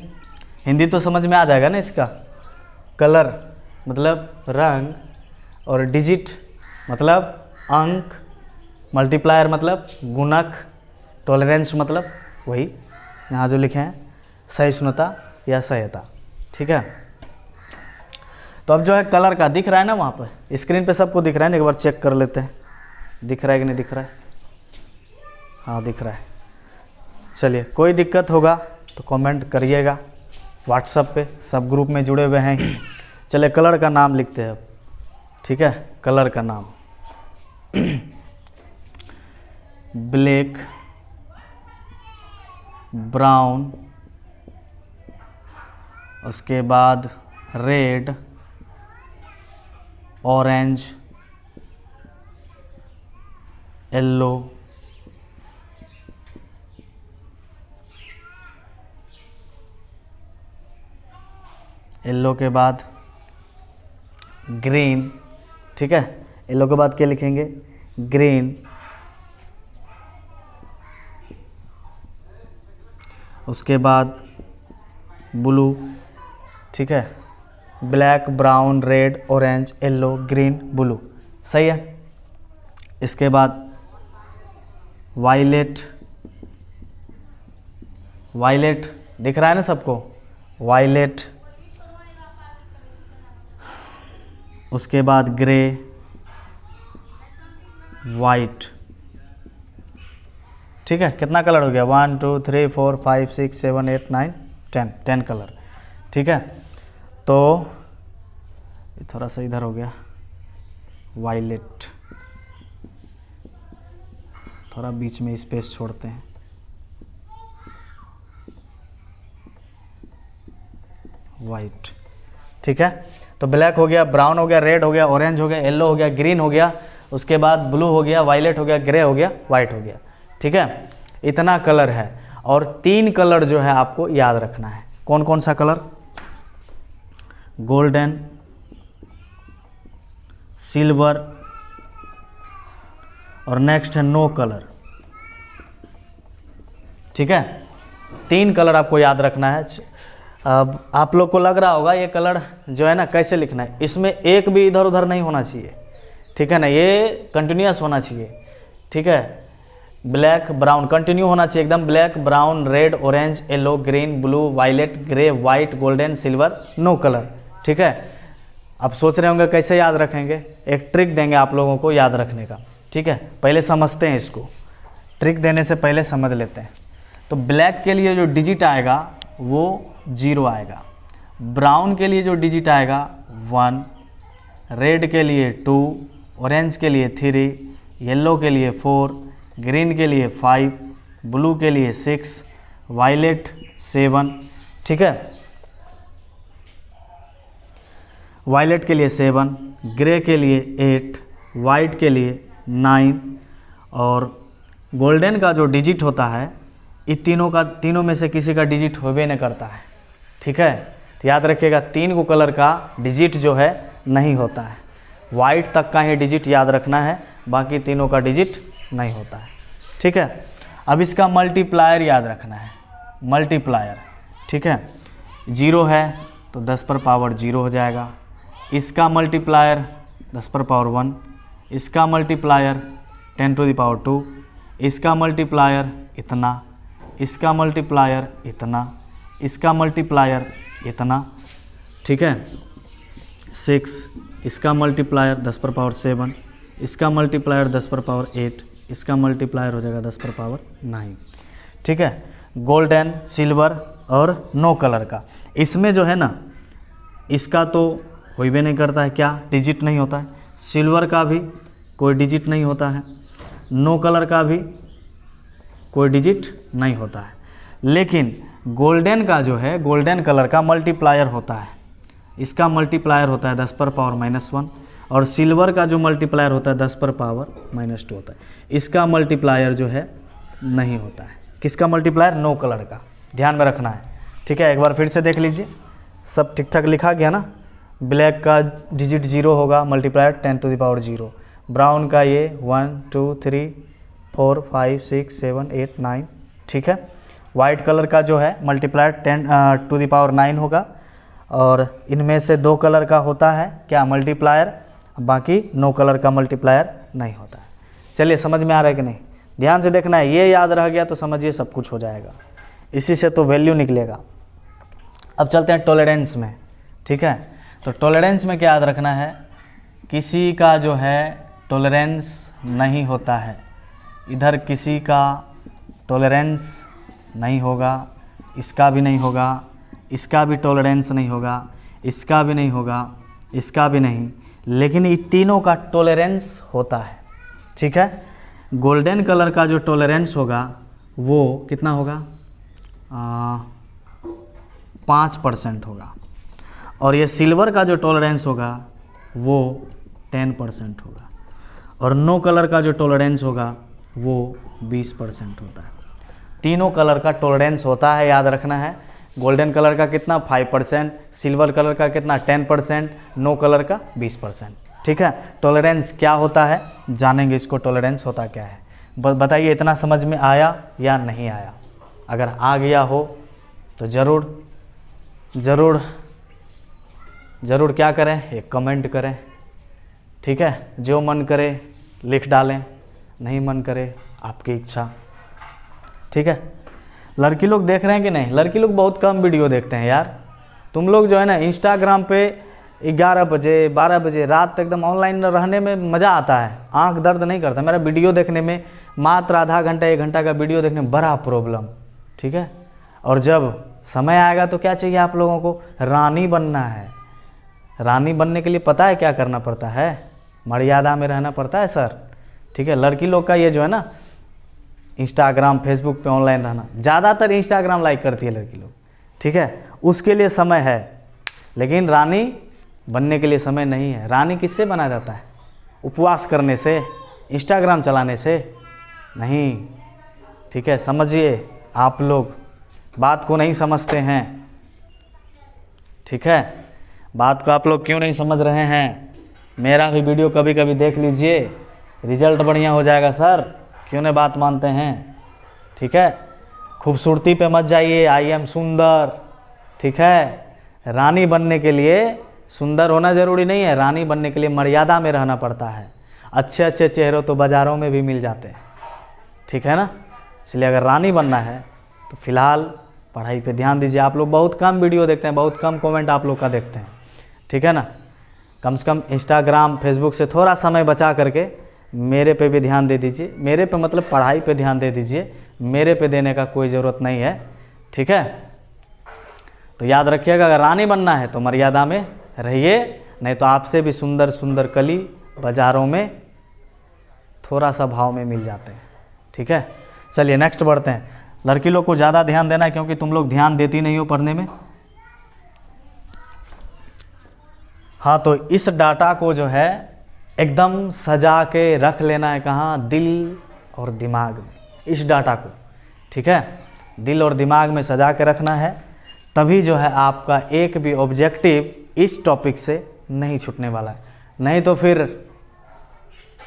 Speaker 1: हिंदी तो समझ में आ जाएगा ना इसका। कलर मतलब रंग, और डिजिट मतलब अंक, मल्टीप्लायर मतलब गुणक, टॉलरेंस मतलब वही यहाँ जो लिखे हैं सहिष्णुता या सह्यता। ठीक है, तो अब जो है कलर का दिख रहा है ना, वहाँ पर स्क्रीन पे सबको दिख रहा है ना, एक बार चेक कर लेते हैं। दिख रहा है कि नहीं दिख रहा है? हाँ दिख रहा है। चलिए, कोई दिक्कत होगा तो कमेंट करिएगा। व्हाट्सएप पे सब ग्रुप में जुड़े हुए हैं। चलिए कलर का नाम लिखते हैं अब, ठीक है। कलर का नाम ब्लैक, ब्राउन, उसके बाद रेड, ऑरेंज, येलो, येलो के बाद ग्रीन, ठीक है। येलो के बाद क्या लिखेंगे? ग्रीन, उसके बाद ब्लू, ठीक है। Black, brown, red, orange, yellow, green, blue, सही है। इसके बाद वायलेट, वायलेट दिख रहा है ना सबको? वायलेट, उसके बाद ग्रे, वाइट, ठीक है। कितना कलर हो गया? 1 2 3 4 5 6 7 8 9 10, 10 कलर, ठीक है। तो थोड़ा सा इधर हो गया, वायलेट, थोड़ा बीच में स्पेस छोड़ते हैं, वाइट, ठीक है। तो ब्लैक हो गया, ब्राउन हो गया, रेड हो गया, ऑरेंज हो गया, येलो हो गया, ग्रीन हो गया, उसके बाद ब्लू हो गया, वायलेट हो गया, ग्रे हो गया, वाइट हो गया, ठीक है। इतना कलर है और 3 कलर जो है आपको याद रखना है। कौन कौन सा कलर? गोल्डन, सिल्वर और नेक्स्ट है नो कलर, ठीक है। 3 कलर आपको याद रखना है। अब आप लोग को लग रहा होगा ये कलर जो है ना कैसे लिखना है, इसमें एक भी इधर उधर नहीं होना चाहिए, ठीक है ना। ये कंटिन्यूअस होना चाहिए, ठीक है। ब्लैक, ब्राउन कंटिन्यू होना चाहिए एकदम। Black, brown, red, orange, yellow, green, blue, violet, grey, white, golden, silver, no colour, ठीक है। अब सोच रहे होंगे कैसे याद रखेंगे? एक ट्रिक देंगे आप लोगों को याद रखने का, ठीक है। पहले समझते हैं इसको, ट्रिक देने से पहले समझ लेते हैं। तो ब्लैक के लिए जो डिजिट आएगा वो 0 आएगा, ब्राउन के लिए जो डिजिट आएगा 1, रेड के लिए 2, ऑरेंज के लिए 3, येलो के लिए 4, ग्रीन के लिए 5, ब्लू के लिए 6, वायलेट 7, ठीक है। वायलेट के लिए 7, ग्रे के लिए 8, वाइट के लिए 9 और गोल्डन का जो डिजिट होता है, इन तीनों में से किसी का डिजिट होबे नहीं करता है, ठीक है। तो याद रखिएगा 3 को कलर का डिजिट जो है नहीं होता है। वाइट तक का ही डिजिट याद रखना है, बाकी तीनों का डिजिट नहीं होता है, ठीक है। अब इसका मल्टीप्लायर याद रखना है, मल्टीप्लायर, ठीक है। 0 है तो 10 पर पावर 0 हो जाएगा। इसका मल्टीप्लायर 10 पर पावर 1, इसका मल्टीप्लायर 10 टू द पावर 2, इसका मल्टीप्लायर इतना, इसका मल्टीप्लायर इतना, इसका मल्टीप्लायर इतना, ठीक है। 6, इसका मल्टीप्लायर 10 पर पावर 7, इसका मल्टीप्लायर 10 पर पावर 8, इसका मल्टीप्लायर हो जाएगा 10 पर पावर 9, ठीक है। गोल्डन, सिल्वर और नो कलर का, इसमें जो है ना इसका तो कोई भी नहीं करता है, क्या डिजिट नहीं होता है। सिल्वर का भी कोई डिजिट नहीं होता है, नो कलर का भी कोई डिजिट नहीं होता है। लेकिन गोल्डन का जो है, गोल्डन कलर का मल्टीप्लायर होता है, इसका मल्टीप्लायर होता है 10 पर पावर -1 और सिल्वर का जो मल्टीप्लायर होता है 10 पर पावर -2 होता है। इसका मल्टीप्लायर जो है नहीं होता है। किसका मल्टीप्लायर? नो कलर का, ध्यान में रखना है, ठीक है। एक बार फिर से देख लीजिए, सब ठीक ठाक लिखा गया ना। ब्लैक का डिजिट 0 होगा, multiplier 10 to the power 0। Brown का ये 1 2 3 4 5 6 7 8 9, ठीक है। वाइट कलर का जो है मल्टीप्लायर 10 टू द पावर 9 होगा और इनमें से 2 कलर का होता है क्या? मल्टीप्लायर, बाकी नो कलर का मल्टीप्लायर नहीं होता है। चलिए समझ में आ रहा है कि नहीं? ध्यान से देखना है, ये याद रह गया तो समझिए सब कुछ हो जाएगा, इसी से तो वैल्यू निकलेगा। अब चलते हैं टॉलरेंस में, ठीक है। तो टॉलरेंस में क्या याद रखना है? किसी का जो है टॉलरेंस नहीं होता है। इधर किसी का टॉलरेंस नहीं होगा, इसका भी नहीं होगा, इसका भी टॉलरेंस नहीं होगा, इसका भी नहीं होगा, इसका भी नहीं, लेकिन इन तीनों का टॉलरेंस होता है। ठीक है, गोल्डन कलर का जो टॉलरेंस होगा वो कितना होगा, 5% होगा, और ये सिल्वर का जो टॉलरेंस होगा वो 10% होगा, और नो कलर का जो टॉलरेंस होगा वो 20% होता है। तीनों कलर का टॉलरेंस होता है, याद रखना है। गोल्डन कलर का कितना 5%, सिल्वर कलर का कितना 10%, नो कलर का 20%। ठीक है, टॉलरेंस क्या होता है जानेंगे, इसको टॉलरेंस होता क्या है। बताइए इतना समझ में आया या नहीं आया? अगर आ गया हो तो ज़रूर ज़रूर ज़रूर क्या करें, एक कमेंट करें। ठीक है, जो मन करे लिख डालें, नहीं मन करे आपकी इच्छा। ठीक है, लड़की लोग देख रहे हैं कि नहीं? लड़की लोग बहुत कम वीडियो देखते हैं यार। तुम लोग जो है ना इंस्टाग्राम पे 11 बजे 12 बजे रात तक एकदम ऑनलाइन रहने में मज़ा आता है, आंख दर्द नहीं करता। मेरा वीडियो देखने में मात्र आधा घंटा 1 घंटा का वीडियो देखने में बड़ा प्रॉब्लम। ठीक है, और जब समय आएगा तो क्या चाहिए आप लोगों को, रानी बनना है। रानी बनने के लिए पता है क्या करना पड़ता है, मर्यादा में रहना पड़ता है सर। ठीक है, लड़की लोग का ये जो है ना इंस्टाग्राम फेसबुक पे ऑनलाइन रहना, ज़्यादातर इंस्टाग्राम लाइक करती है लड़की लोग। ठीक है, उसके लिए समय है, लेकिन रानी बनने के लिए समय नहीं है। रानी किससे बना जाता है? उपवास करने से, इंस्टाग्राम चलाने से नहीं। ठीक है, समझिए, आप लोग बात को नहीं समझते हैं। ठीक है, बात को आप लोग क्यों नहीं समझ रहे हैं? मेरा भी वीडियो कभी कभी देख लीजिए, रिजल्ट बढ़िया हो जाएगा सर। क्यों नहीं बात मानते हैं? ठीक है, खूबसूरती पे मत जाइए, आई एम सुंदर। ठीक है, रानी बनने के लिए सुंदर होना ज़रूरी नहीं है, रानी बनने के लिए मर्यादा में रहना पड़ता है। अच्छे अच्छे चेहरे तो बाज़ारों में भी मिल जाते हैं। ठीक है ना, इसलिए अगर रानी बनना है तो फिलहाल पढ़ाई पे ध्यान दीजिए। आप लोग बहुत कम वीडियो देखते हैं, बहुत कम कमेंट आप लोग का देखते हैं। ठीक है ना, कम से कम इंस्टाग्राम फेसबुक से थोड़ा समय बचा करके मेरे पे भी ध्यान दे दीजिए। मेरे पे मतलब पढ़ाई पे ध्यान दे दीजिए, मेरे पे देने का कोई ज़रूरत नहीं है। ठीक है, तो याद रखिएगा, अगर रानी बनना है तो मर्यादा में रहिए, नहीं तो आपसे भी सुंदर सुंदर कली बाज़ारों में थोड़ा सा भाव में मिल जाते हैं। ठीक है, चलिए नेक्स्ट बढ़ते हैं। लड़की लोग को ज़्यादा ध्यान देना है क्योंकि तुम लोग ध्यान देती नहीं हो पढ़ने में। हाँ, तो इस डाटा को जो है एकदम सजा के रख लेना है, कहाँ? दिल और दिमाग में, इस डाटा को। ठीक है, दिल और दिमाग में सजा के रखना है, तभी जो है आपका एक भी ऑब्जेक्टिव इस टॉपिक से नहीं छूटने वाला है, नहीं तो फिर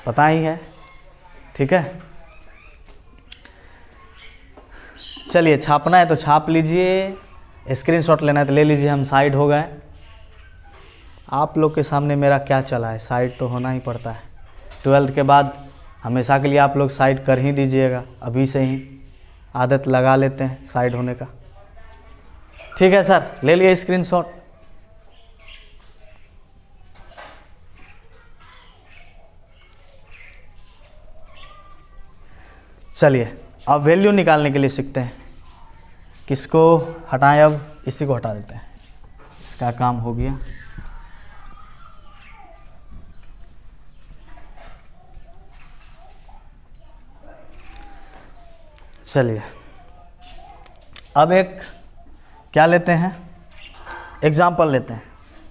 Speaker 1: पता ही है। ठीक है, चलिए छापना है तो छाप लीजिए, स्क्रीनशॉट लेना है तो ले लीजिए। हम साइड हो गए। आप लोग के सामने मेरा क्या चला है, साइड तो होना ही पड़ता है। 12th के बाद हमेशा के लिए आप लोग साइड कर ही दीजिएगा, अभी से ही आदत लगा लेते हैं साइड होने का। ठीक है सर, ले लिए स्क्रीनशॉट। चलिए अब वैल्यू निकालने के लिए सीखते हैं। किसको हटाएं? अब इसी को हटा देते हैं, इसका काम हो गया। चलिए अब एक क्या लेते हैं, एग्जाम्पल लेते हैं,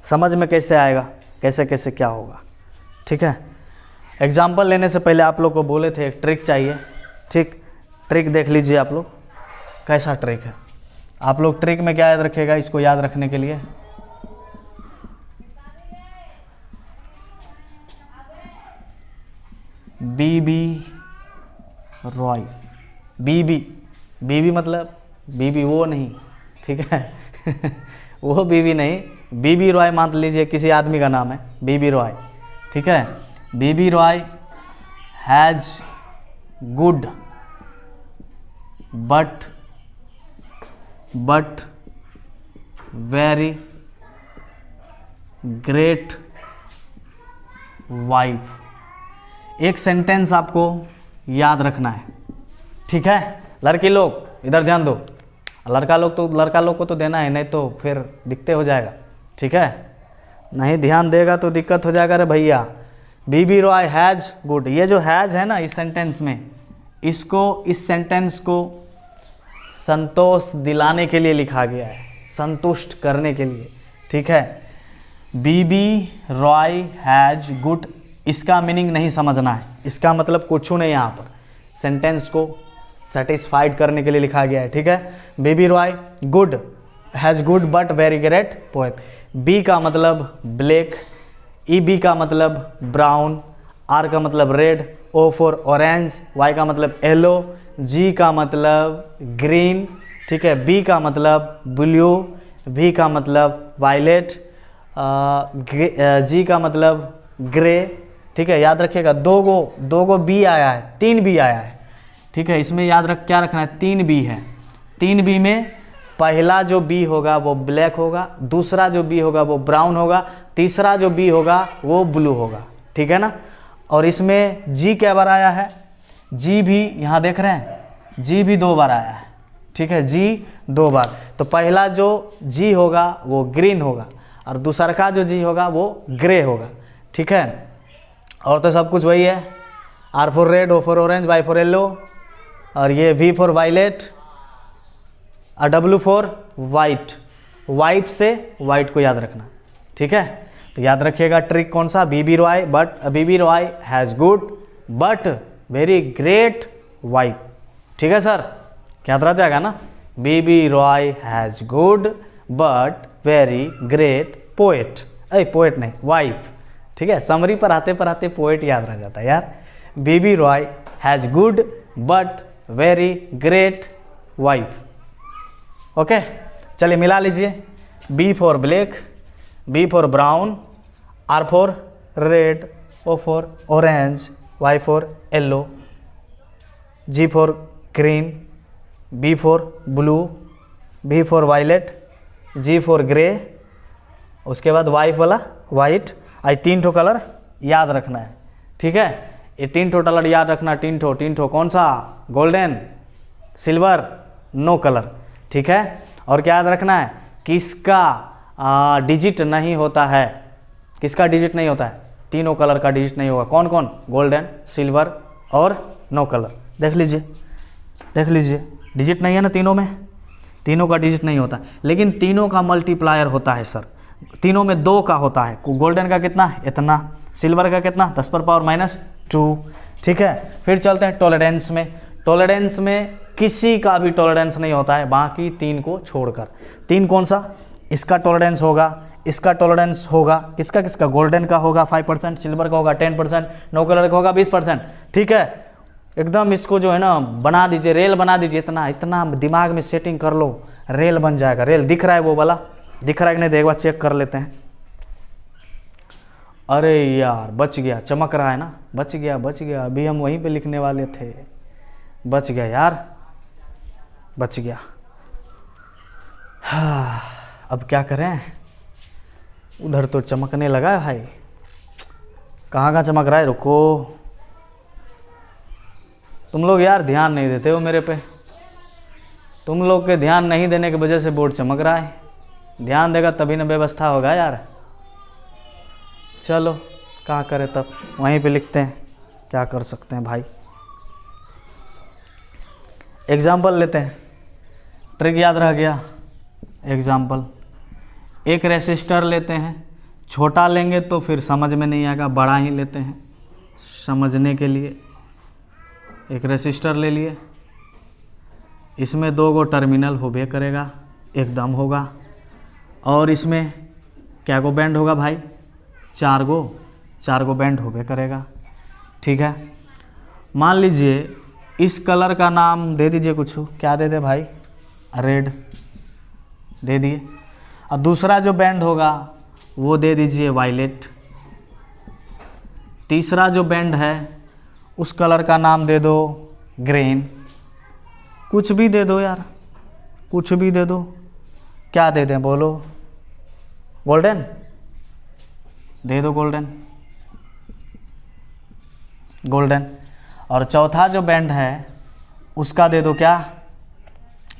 Speaker 1: समझ में कैसे आएगा, कैसे कैसे क्या होगा। ठीक है, एग्जाम्पल लेने से पहले आप लोग को बोले थे एक ट्रिक चाहिए। ठीक, ट्रिक देख लीजिए आप लोग, कैसा ट्रिक है। आप लोग ट्रिक में क्या याद रखिएगा, इसको याद रखने के लिए बीबी रॉय। बीबी मतलब बीबी वो नहीं, ठीक है वो बीबी नहीं, बीबी रॉय मान लीजिए किसी आदमी का नाम है बीबी रॉय। ठीक है, BB Roy has good but very great wife. एक सेंटेंस आपको याद रखना है, ठीक है। लड़की लोग इधर ध्यान दो, लड़का लोग को तो देना है, नहीं तो फिर दिक्कत हो जाएगा, ठीक है। नहीं ध्यान देगा तो दिक्कत हो जाएगा रे भैया। बीबी रॉय हैज़ गुड, ये जो हैज़ है ना इस सेंटेंस में, इस सेंटेंस को संतोष दिलाने के लिए लिखा गया है, संतुष्ट करने के लिए, ठीक है। बीबी रॉय हैज़ गुड, इसका मीनिंग नहीं समझना है, इसका मतलब कुछ नहीं, यहाँ पर सेंटेंस को सेटिस्फाइड करने के लिए लिखा गया है, ठीक है। BB Roy good has good but very great poem. B का मतलब ब्लैक, ई बी का मतलब ब्राउन, आर का मतलब red, O for orange, Y का मतलब येलो, जी का मतलब ग्रीन, ठीक है। बी का मतलब ब्लू, वी का मतलब वायलेट, जी का मतलब ग्रे, ठीक है। याद रखिएगा दो गो बी आया है, 3 बी आया है, ठीक है। इसमें क्या रखना है, 3 बी है। 3 बी में पहला जो बी होगा वो ब्लैक होगा, दूसरा जो बी होगा वो ब्राउन होगा, तीसरा जो बी होगा वो ब्लू होगा, ठीक है ना। और इसमें जी क्या बार आया है, जी भी यहाँ देख रहे हैं, जी भी 2 बार आया है, ठीक है। जी 2 बार, तो पहला जो जी होगा वो ग्रीन होगा और दूसरा का जो जी होगा वो ग्रे होगा, ठीक है। और तो सब कुछ वही है, R for red, O for orange, Y for yellow, और ये वी फॉर वायलेट और डब्ल्यू फॉर वाइट। वाइट से वाइट को याद रखना, ठीक है। तो याद रखिएगा ट्रिक कौन सा, BB Roy has good but very great wife, ठीक है सर, याद रह जाएगा ना। BB Roy has good but very great poet, poet नहीं वाइफ, ठीक है। समरी पर आते पोएट याद रह जाता है यार। BB Roy has good but very great wife, okay. चलिए मिला लीजिए, B for black, B for brown, R for red, O for orange, Y for yellow, G for green, B for blue, B for violet, G for grey, उसके बाद wife वाला white. आई 3 ठो colour याद रखना है, ठीक है। ये 3 ठो कलर याद रखना, 3 ठो कौन सा, गोल्डन, सिल्वर, नो कलर, ठीक है। और क्या याद रखना है, किसका डिजिट नहीं होता है, किसका डिजिट नहीं होता है, तीनों कलर का डिजिट नहीं होगा। कौन कौन, गोल्डन, सिल्वर और नो कलर। देख लीजिए डिजिट नहीं है ना तीनों में, तीनों का डिजिट नहीं होता, लेकिन तीनों का मल्टीप्लायर होता है सर। तीनों में 2 का होता है, गोल्डन का कितना, इतना, सिल्वर का कितना, 10⁻², ठीक है। फिर चलते हैं टॉलरेंस में। टॉलरेंस में किसी का भी टॉलरेंस नहीं होता है बाकी 3 को छोड़कर। 3 कौन सा, इसका टॉलरेंस होगा, इसका टॉलरेंस होगा, किसका, गोल्डन का होगा 5%, सिल्वर का होगा 10%, नो कलर का होगा 20%, ठीक है। एकदम इसको जो है ना बना दीजिए, रेल बना दीजिए, इतना दिमाग में सेटिंग कर लो, रेल बन जाएगा। रेल दिख रहा है, वो वाला दिख रहा है कि नहीं, एक बार चेक कर लेते हैं। अरे यार बच गया, चमक रहा है ना, बच गया। अभी हम वहीं पे लिखने वाले थे, बच गया यार, बच गया। हाँ अब क्या करें, उधर तो चमकने लगा है भाई, कहाँ चमक रहा है, रुको। तुम लोग यार ध्यान नहीं देते हो मेरे पे, तुम लोग के ध्यान नहीं देने की वजह से बोर्ड चमक रहा है। ध्यान देगा तभी ना व्यवस्था होगा यार। चलो क्या करें, तब वहीं पे लिखते हैं, क्या कर सकते हैं भाई। एग्जाम्पल लेते हैं, ट्रिक याद रह गया। एग्जाम्पल, एक रेसिस्टर लेते हैं, छोटा लेंगे तो फिर समझ में नहीं आएगा, बड़ा ही लेते हैं समझने के लिए। एक रेसिस्टर ले लिए, इसमें 2 गो टर्मिनल होबे करेगा, एकदम होगा। और इसमें क्या गो बैंड होगा भाई, 4 गो बैंड होबे करेगा, ठीक है। मान लीजिए इस कलर का नाम दे दीजिए कुछ, क्या दे दे भाई, रेड दे दिए। और दूसरा जो बैंड होगा वो दे दीजिए वायलेट। तीसरा जो बैंड है उस कलर का नाम दे दो ग्रीन। कुछ भी दे दो यार, कुछ भी दे दो। क्या दे दें बोलो, गोल्डन दे दो, गोल्डन गोल्डन। और चौथा जो बैंड है उसका दे दो क्या,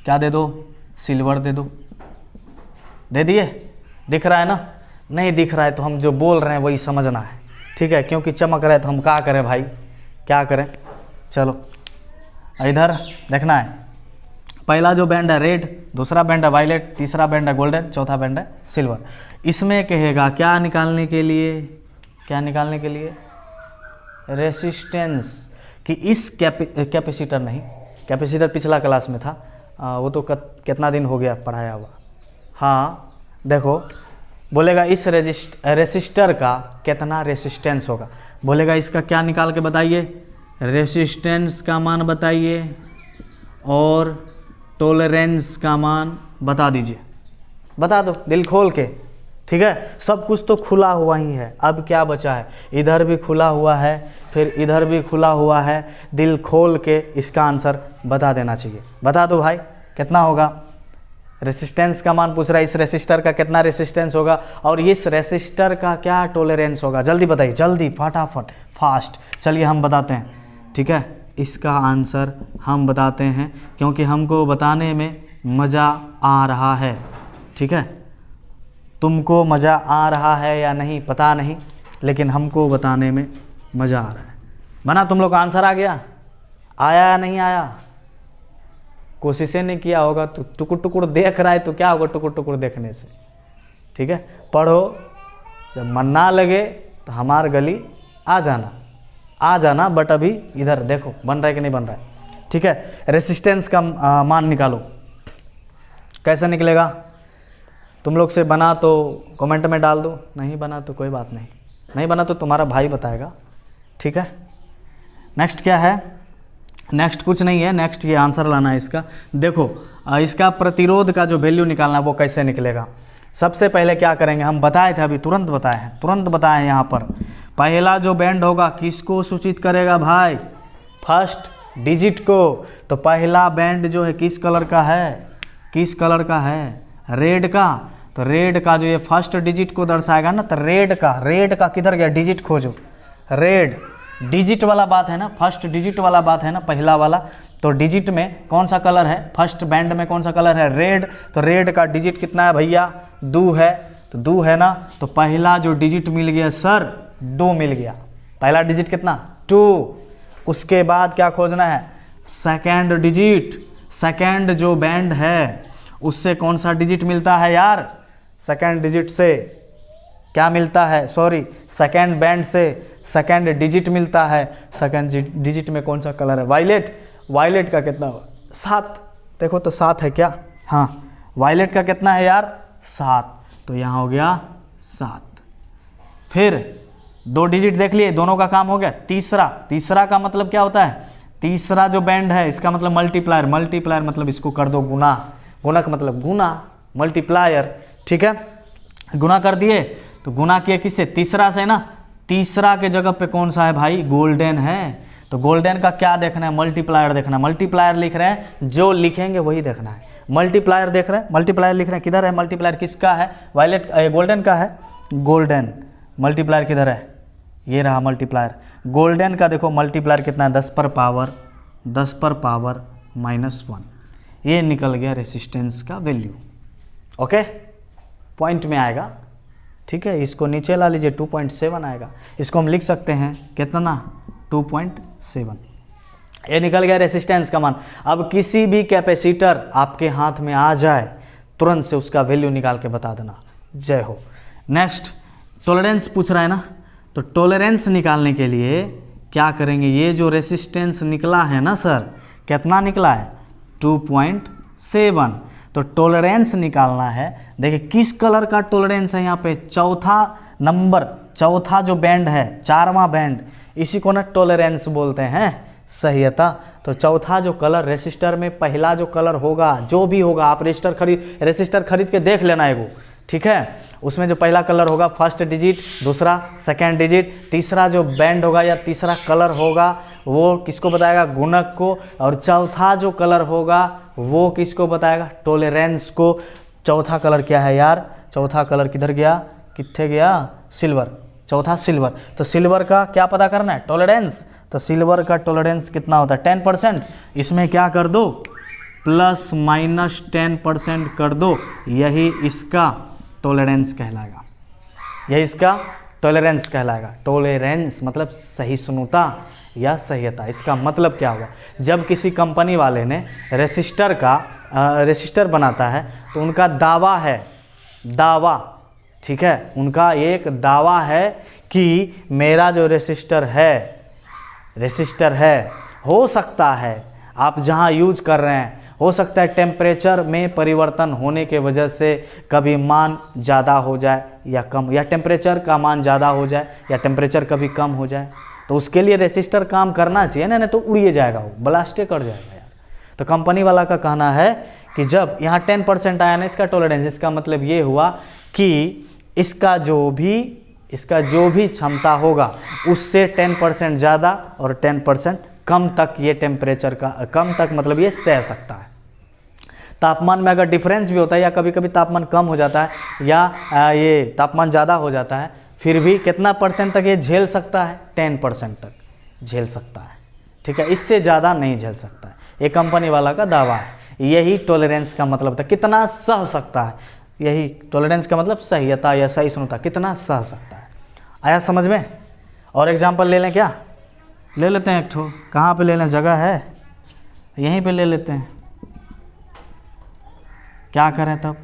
Speaker 1: क्या दे दो, सिल्वर दे दो। दे दिए, दिख रहा है ना? नहीं दिख रहा है तो हम जो बोल रहे हैं वही समझना है, ठीक है, क्योंकि चमक रहा है तो हम क्या करें भाई, क्या करें। चलो इधर देखना है, पहला जो बैंड है रेड, दूसरा बैंड है वायलेट, तीसरा बैंड है गोल्डन, चौथा बैंड है सिल्वर। इसमें कहेगा क्या निकालने के लिए, क्या निकालने के लिए, रेसिस्टेंस, कि इस कैपेसिटर नहीं, कैपेसिटर पिछला क्लास में था, वो तो कितना दिन हो गया पढ़ाया हुआ। हाँ देखो, बोलेगा इस रेसिस्टर का कितना रेसिस्टेंस होगा, बोलेगा इसका क्या निकाल के बताइए, रेसिस्टेंस का मान बताइए और टॉलरेंस का मान बता दीजिए, बता दो दिल खोल के, ठीक है। सब कुछ तो खुला हुआ ही है, अब क्या बचा है, इधर भी खुला हुआ है, फिर इधर भी खुला हुआ है, दिल खोल के इसका आंसर बता देना चाहिए। बता दो भाई कितना होगा, रेसिस्टेंस का मान पूछ रहा है, इस रेसिस्टर का कितना रेसिस्टेंस होगा और इस रेसिस्टर का क्या टॉलरेंस होगा, जल्दी बताइए, जल्दी फटाफट फास्ट। चलिए हम बताते हैं, ठीक है, इसका आंसर हम बताते हैं क्योंकि हमको बताने में मज़ा आ रहा है, ठीक है। तुमको मज़ा आ रहा है या नहीं पता नहीं, लेकिन हमको बताने में मज़ा आ रहा है। बना तुम लोग का आंसर आ गया, आया या नहीं आया, कोशिशें नहीं किया होगा तो टुकुर टुकुर देख रहा है तो क्या होगा टुकुर टुकुर देखने से, ठीक है। पढ़ो, जब मन ना लगे तो हमार गली आ जाना, बट अभी इधर देखो बन रहा है कि नहीं बन रहा है, ठीक है। रेसिस्टेंस का मान निकालो, कैसे निकलेगा, तुम लोग से बना तो कमेंट में डाल दो, नहीं बना तो कोई बात नहीं, नहीं बना तो तुम्हारा भाई बताएगा, ठीक है। नेक्स्ट क्या है, नेक्स्ट कुछ नहीं है, नेक्स्ट ये आंसर लाना है इसका। देखो इसका प्रतिरोध का जो वैल्यू निकालना है वो कैसे निकलेगा। सबसे पहले क्या करेंगे, हम बताए थे अभी, तुरंत बताए हैं यहाँ पर। पहला जो बैंड होगा किसको सूचित करेगा भाई, फर्स्ट डिजिट को। तो पहला बैंड जो है किस कलर का है, किस कलर का है, रेड का। तो रेड का जो ये फर्स्ट डिजिट को दर्शाएगा ना, तो रेड का किधर गया, डिजिट खोजो, रेड डिजिट वाला बात है ना, फर्स्ट डिजिट वाला बात है ना, पहला वाला। तो डिजिट में कौन सा कलर है, फर्स्ट बैंड में कौन सा कलर है, रेड। तो रेड का डिजिट कितना है भैया, 2 है, तो 2 है ना। तो पहला जो डिजिट मिल गया सर, 2 मिल गया, पहला डिजिट कितना, 2। उसके बाद क्या खोजना है, सेकेंड डिजिट। सेकेंड जो बैंड है उससे कौन सा डिजिट मिलता है यार, सेकेंड डिजिट से क्या मिलता है, सॉरी सेकेंड बैंड से सेकेंड डिजिट मिलता है। सेकेंड डिजिट में कौन सा कलर है, वायलेट। वायलेट का कितना, 7, देखो तो 7 है क्या, हाँ वायलेट का कितना है यार, 7। तो यहाँ हो गया 7। फिर 2 डिजिट देख लिए, दोनों का काम हो गया। तीसरा का मतलब क्या होता है, तीसरा जो बैंड है इसका मतलब मल्टीप्लायर। मल्टीप्लायर मतलब इसको कर दो गुना, गुणक मतलब गुना, मल्टीप्लायर, ठीक है। गुना कर दिए, तो गुना किए किससे, तीसरा से ना। तीसरा के जगह पे कौन सा है भाई, गोल्डन है। तो गोल्डन का क्या देखना है, मल्टीप्लायर देखना है। मल्टीप्लायर लिख रहे हैं, जो लिखेंगे वही देखना है। मल्टीप्लायर देख रहे हैं, मल्टीप्लायर लिख रहे हैं, किधर है मल्टीप्लायर, किसका है, वायलेट गोल्डन का है, गोल्डन। मल्टीप्लायर किधर है, ये रहा मल्टीप्लायर। गोल्डन का देखो मल्टीप्लायर कितना है, 10 पर पावर -1। ये निकल गया रेसिस्टेंस का वैल्यू, ओके, पॉइंट में आएगा, ठीक है। इसको नीचे ला लीजिए, 2.7 आएगा। इसको हम लिख सकते हैं कितना, 2.7। ये निकल गया रेसिस्टेंस का मान। अब किसी भी कैपेसिटर आपके हाथ में आ जाए, तुरंत से उसका वैल्यू निकाल के बता देना। जय हो। नेक्स्ट टॉलरेंस पूछ रहा है ना, तो टॉलरेंस निकालने के लिए क्या करेंगे, ये जो रेसिस्टेंस निकला है ना सर, कितना निकला है, 2.7। तो टॉलरेंस निकालना है। देखिए किस कलर का टॉलरेंस है यहाँ पे, चौथा जो बैंड है, 4वां बैंड, इसी को ना टॉलरेंस बोलते हैं, सही है। तो चौथा जो कलर रेसिस्टर में, पहला जो कलर होगा, जो भी होगा, आप रेसिस्टर खरीद के देख लेना एगो, ठीक है। उसमें जो पहला कलर होगा फर्स्ट डिजिट, दूसरा सेकेंड डिजिट, तीसरा जो बैंड होगा या तीसरा कलर होगा वो किसको बताएगा, गुणक को। और चौथा जो कलर होगा वो किसको बताएगा, टॉलरेंस को। चौथा कलर क्या है यार, चौथा कलर किधर गया, कित्थे गया, सिल्वर। चौथा सिल्वर। तो सिल्वर का क्या पता करना है, टॉलरेंस। तो सिल्वर का टॉलरेंस कितना होता है 10%। इसमें क्या कर दो ±10% कर दो, यही इसका टॉलरेंस कहलाएगा, यही इसका टॉलरेंस कहलाएगा। टॉलरेंस मतलब सहिष्णुता या सह्यता। इसका मतलब क्या हुआ, जब किसी कंपनी वाले ने रेसिस्टर बनाता है तो उनका दावा है, दावा, ठीक है, उनका एक दावा है कि मेरा जो रेसिस्टर है, हो सकता है आप जहां यूज कर रहे हैं, हो सकता है टेम्परेचर में परिवर्तन होने के वजह से कभी मान ज़्यादा हो जाए या कम, या टेम्परेचर का मान ज़्यादा हो जाए या टेम्परेचर कभी कम हो जाए, तो उसके लिए रेसिस्टर काम करना चाहिए ना, नहीं तो उड़िए जाएगा, वो ब्लास्टे कर जाएगा यार। तो कंपनी वाला का कहना है कि जब यहाँ 10% आया ना इसका टॉलरेंस, इसका मतलब ये हुआ कि इसका जो भी क्षमता होगा उससे 10% ज़्यादा और 10% कम तक ये टेम्परेचर का, कम तक मतलब ये सह सकता है। तापमान में अगर डिफरेंस भी होता है या कभी कभी तापमान कम हो जाता है या ये तापमान ज़्यादा हो जाता है, फिर भी कितना % तक ये झेल सकता है, 10% तक झेल सकता है, ठीक है, इससे ज़्यादा नहीं झेल सकता है। ये कंपनी वाला का दावा है, यही टॉलरेंस का मतलब था, कितना सह सकता है, यही टॉलरेंस का मतलब सह्यता या सहिष्णुता, कितना सह सकता है। आया समझ में? और एग्जाम्पल ले लें क्या, ले लेते हैं एक ठो, कहाँ पे ले लें, जगह है यहीं पे ले लेते हैं, क्या करें तब,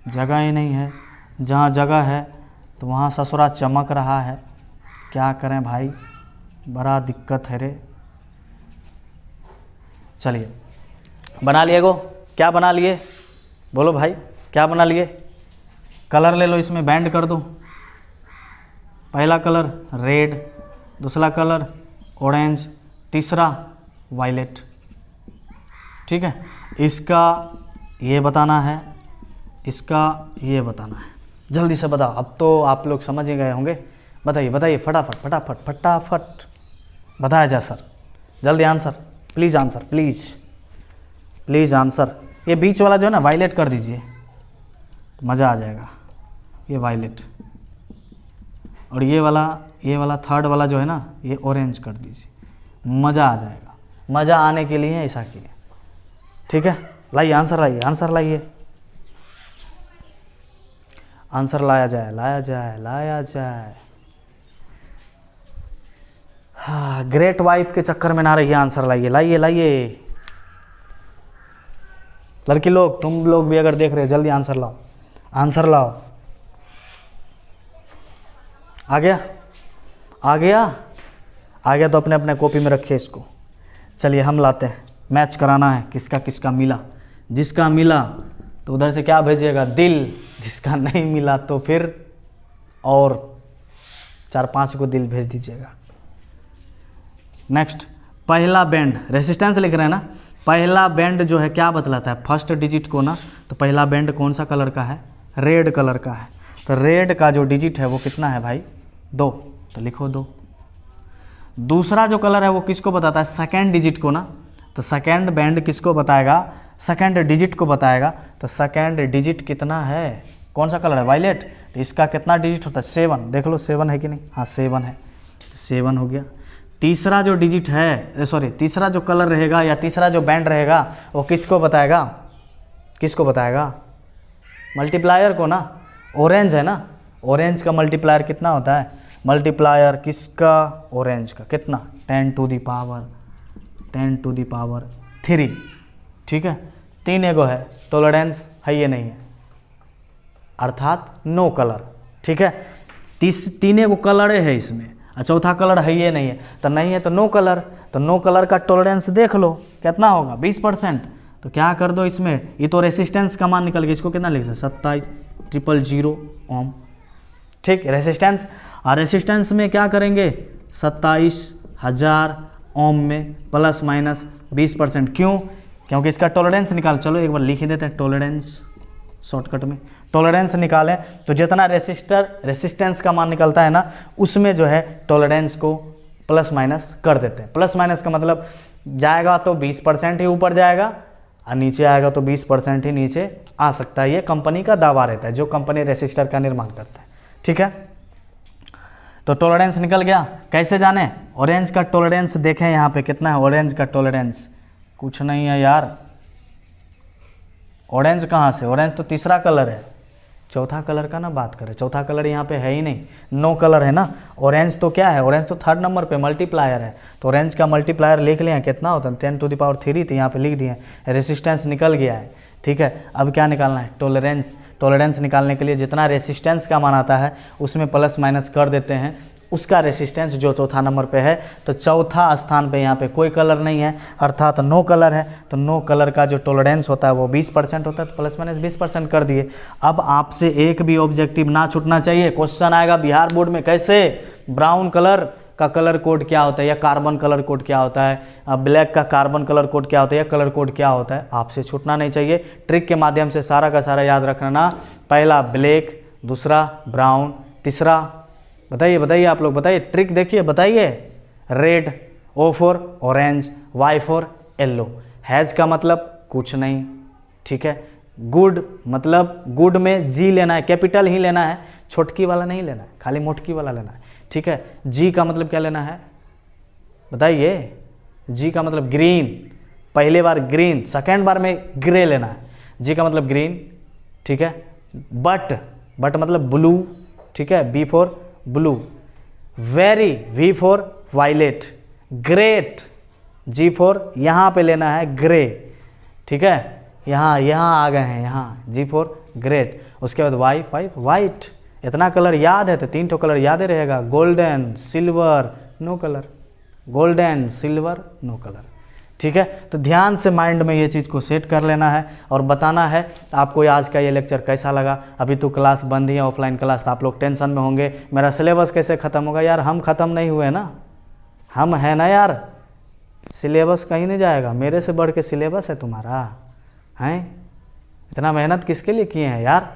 Speaker 1: जगह ही नहीं है, जहाँ जगह है तो वहाँ ससुरा चमक रहा है, क्या करें भाई, बड़ा दिक्कत है रे। चलिए बना लिए गो, क्या बना लिए, बोलो भाई क्या बना लिए, कलर ले लो, इसमें बैंड कर दो, पहला कलर रेड, दूसरा कलर ऑरेंज, तीसरा वायलेट, ठीक है। इसका ये बताना है, इसका ये बताना है, जल्दी से बताओ, अब तो आप लोग समझ ही गए होंगे, बताइए बताइए फटाफट फटाफट फटाफट बताया जाए सर, जल्दी answer, please answer, please answer. ये बीच वाला जो है ना वायलेट कर दीजिए, मज़ा आ जाएगा, ये वायलेट, और ये वाला थर्ड वाला जो है ना ये ऑरेंज कर दीजिए, मज़ा आ जाएगा। मज़ा आने के लिए ऐसा किए, ठीक है। लाइए आंसर, लाइए आंसर, लाइए आंसर, लाया जाए। हाँ, ग्रेट वाइफ के चक्कर में ना रहिए, आंसर लाइए। लड़की लोग, तुम लोग भी अगर देख रहे हो जल्दी आंसर लाओ। आ गया तो अपने अपने कॉपी में रखिए इसको। चलिए हम लाते हैं, मैच कराना है किसका किसका मिला, जिसका मिला तो उधर से क्या भेजिएगा, दिल, जिसका नहीं मिला तो फिर और 4-5 को दिल भेज दीजिएगा। नेक्स्ट, पहला बैंड, रेसिस्टेंस लिख रहे हैं ना, पहला बैंड जो है क्या बतलाता है, फर्स्ट डिजिट को ना, तो पहला बैंड कौन सा कलर का है, रेड कलर का है, तो रेड का जो डिजिट है वो कितना है भाई, 2, तो लिखो 2। दूसरा जो कलर है वो किसको बताता है, सेकेंड डिजिट को ना, तो सेकेंड बैंड किसको बताएगा, सेकेंड डिजिट को बताएगा, तो सेकेंड डिजिट कितना है, कौन सा कलर है, वायलेट, तो इसका कितना डिजिट होता है, 7, देख लो 7 है कि नहीं, हाँ 7 है, तो 7 हो गया। तीसरा जो डिजिट है, तीसरा जो कलर रहेगा या तीसरा जो बैंड रहेगा वो किसको बताएगा, मल्टीप्लायर को ना, ऑरेंज है ना, ऑरेंज का मल्टीप्लायर कितना होता है, मल्टीप्लायर किसका, ऑरेंज का, कितना, 10 टू दी पावर 3, ठीक है। 3 एगो है, टॉलरेंस है ये नहीं है, अर्थात नो कलर, ठीक है। 3 एगो कलर है इसमें, चौथा कलर है ये नहीं है, तो नहीं है तो नो कलर, तो नो कलर का टॉलरेंस देख लो कितना होगा, 20%, तो क्या कर दो इसमें, ये तो रेसिस्टेंस का मान निकल गया, इसको कितना लिख सकते, 27,000 ओम, ठीक, रेसिस्टेंस। और रेसिस्टेंस में क्या करेंगे, 27,000 ओम में प्लस माइनस 20%, क्यों, क्योंकि इसका टॉलरेंस निकाल, चलो एक बार लिख ही देते हैं, टॉलरेंस शॉर्टकट में, टॉलरेंस निकालें तो जितना रेसिस्टेंस का मान निकलता है ना, उसमें जो है टॉलरेंस को प्लस माइनस कर देते हैं। प्लस माइनस का मतलब जाएगा तो 20% ही ऊपर जाएगा और नीचे आएगा तो 20% ही नीचे आ सकता है। ये कंपनी का दावा रहता है, जो कंपनी रेसिस्टर का निर्माण करता है, ठीक है। तो टॉलरेंस निकल गया। कैसे जाने? ऑरेंज का टॉलरेंस देखें यहाँ पे कितना है ऑरेंज का टॉलरेंस, कुछ नहीं है यार। ऑरेंज कहाँ से? ऑरेंज तो तीसरा कलर है, चौथा कलर का ना बात करें। चौथा कलर यहाँ पे है ही नहीं, नो कलर है ना। ऑरेंज तो क्या है? ऑरेंज तो थर्ड नंबर पे मल्टीप्लायर है। तो ऑरेंज का मल्टीप्लायर लिख लिया, कितना होता है 10⁻³ तो यहाँ पे लिख दिए। रेसिस्टेंस निकल गया है, ठीक है। अब क्या निकालना है? टॉलरेंस। टॉलरेंस निकालने के लिए जितना रेसिस्टेंस का मान आता है उसमें प्लस माइनस कर देते हैं, उसका रेसिस्टेंस जो चौथा नंबर पे है। तो चौथा स्थान पे यहाँ पे कोई कलर नहीं है, अर्थात नो कलर है। तो नो कलर का जो टॉलरेंस होता है वो 20% होता है, तो प्लस माइनस 20% कर दिए। अब आपसे एक भी ऑब्जेक्टिव ना छूटना चाहिए। क्वेश्चन आएगा बिहार बोर्ड में, कैसे? ब्राउन कलर का कलर कोड क्या होता है, या कार्बन कलर कोड क्या होता है, ब्लैक का कार्बन कलर कोड क्या होता है, या कलर कोड क्या होता है, आपसे छूटना नहीं चाहिए। ट्रिक के माध्यम से सारा का सारा याद रखना। पहला ब्लैक, दूसरा ब्राउन, तीसरा बताइए आप लोग बताइए, ट्रिक देखिए बताइए। Red, O for orange, Y for yellow. Has का मतलब कुछ नहीं, ठीक है। गुड मतलब गुड में G लेना है, कैपिटल ही लेना है, छोटकी वाला नहीं लेना है, खाली मोटकी वाला लेना है, ठीक है। G का मतलब क्या लेना है बताइए? G का मतलब ग्रीन, पहले बार ग्रीन, सेकेंड बार में ग्रे लेना है। G का मतलब ग्रीन, ठीक है। बट मतलब ब्लू, ठीक है। B for blue. Very, V for violet. Great, G for यहाँ पे लेना है ग्रे, ठीक है। यहाँ आ गए हैं, यहाँ G फॉर ग्रेट। उसके बाद Y वाइट। इतना कलर याद है तो 3 ठो कलर याद ही रहेगा। Golden, silver, no colour. Golden, silver, no colour, ठीक है। तो ध्यान से माइंड में ये चीज़ को सेट कर लेना है और बताना है आपको आज का ये लेक्चर कैसा लगा। अभी तो क्लास बंद ही है, ऑफलाइन क्लास, तो आप लोग टेंशन में होंगे मेरा सिलेबस कैसे ख़त्म होगा। यार हम ख़त्म नहीं हुए ना, हम हैं ना यार। सिलेबस कहीं नहीं जाएगा, मेरे से बढ़ के सिलेबस है तुम्हारा, हैं? इतना मेहनत किसके लिए किए हैं यार?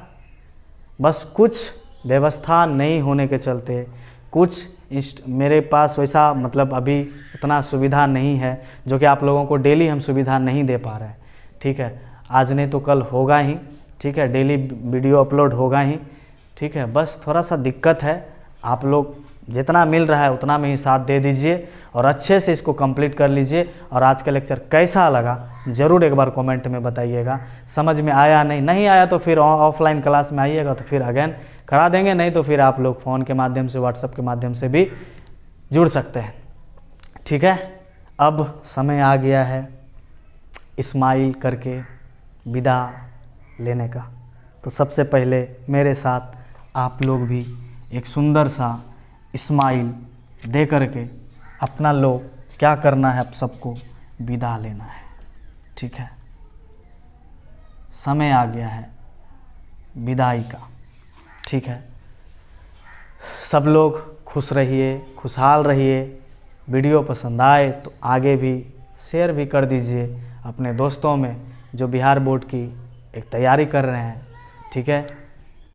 Speaker 1: बस कुछ व्यवस्था नहीं होने के चलते, कुछ मेरे पास वैसा मतलब अभी उतना सुविधा नहीं है जो कि आप लोगों को डेली हम सुविधा नहीं दे पा रहे हैं, ठीक है। आज नहीं तो कल होगा ही, ठीक है। डेली वीडियो अपलोड होगा ही, ठीक है। बस थोड़ा सा दिक्कत है, आप लोग जितना मिल रहा है उतना में ही साथ दे दीजिए और अच्छे से इसको कंप्लीट कर लीजिए। और आज का लेक्चर कैसा लगा ज़रूर एक बार कमेंट में बताइएगा। समझ में आया नहीं आया तो फिर ऑफलाइन क्लास में आइएगा तो फिर अगेन करा देंगे, नहीं तो फिर आप लोग फ़ोन के माध्यम से, व्हाट्सएप के माध्यम से भी जुड़ सकते हैं, ठीक है। अब समय आ गया है इस्माइल करके विदा लेने का। तो सबसे पहले मेरे साथ आप लोग भी एक सुंदर सा इस्माइल दे करके अपना लोग क्या करना है, आप सबको विदा लेना है, ठीक है। समय आ गया है विदाई का, ठीक है। सब लोग खुश रहिए, खुशहाल रहिए। वीडियो पसंद आए तो आगे भी शेयर भी कर दीजिए अपने दोस्तों में जो बिहार बोर्ड की एक तैयारी कर रहे हैं, ठीक है।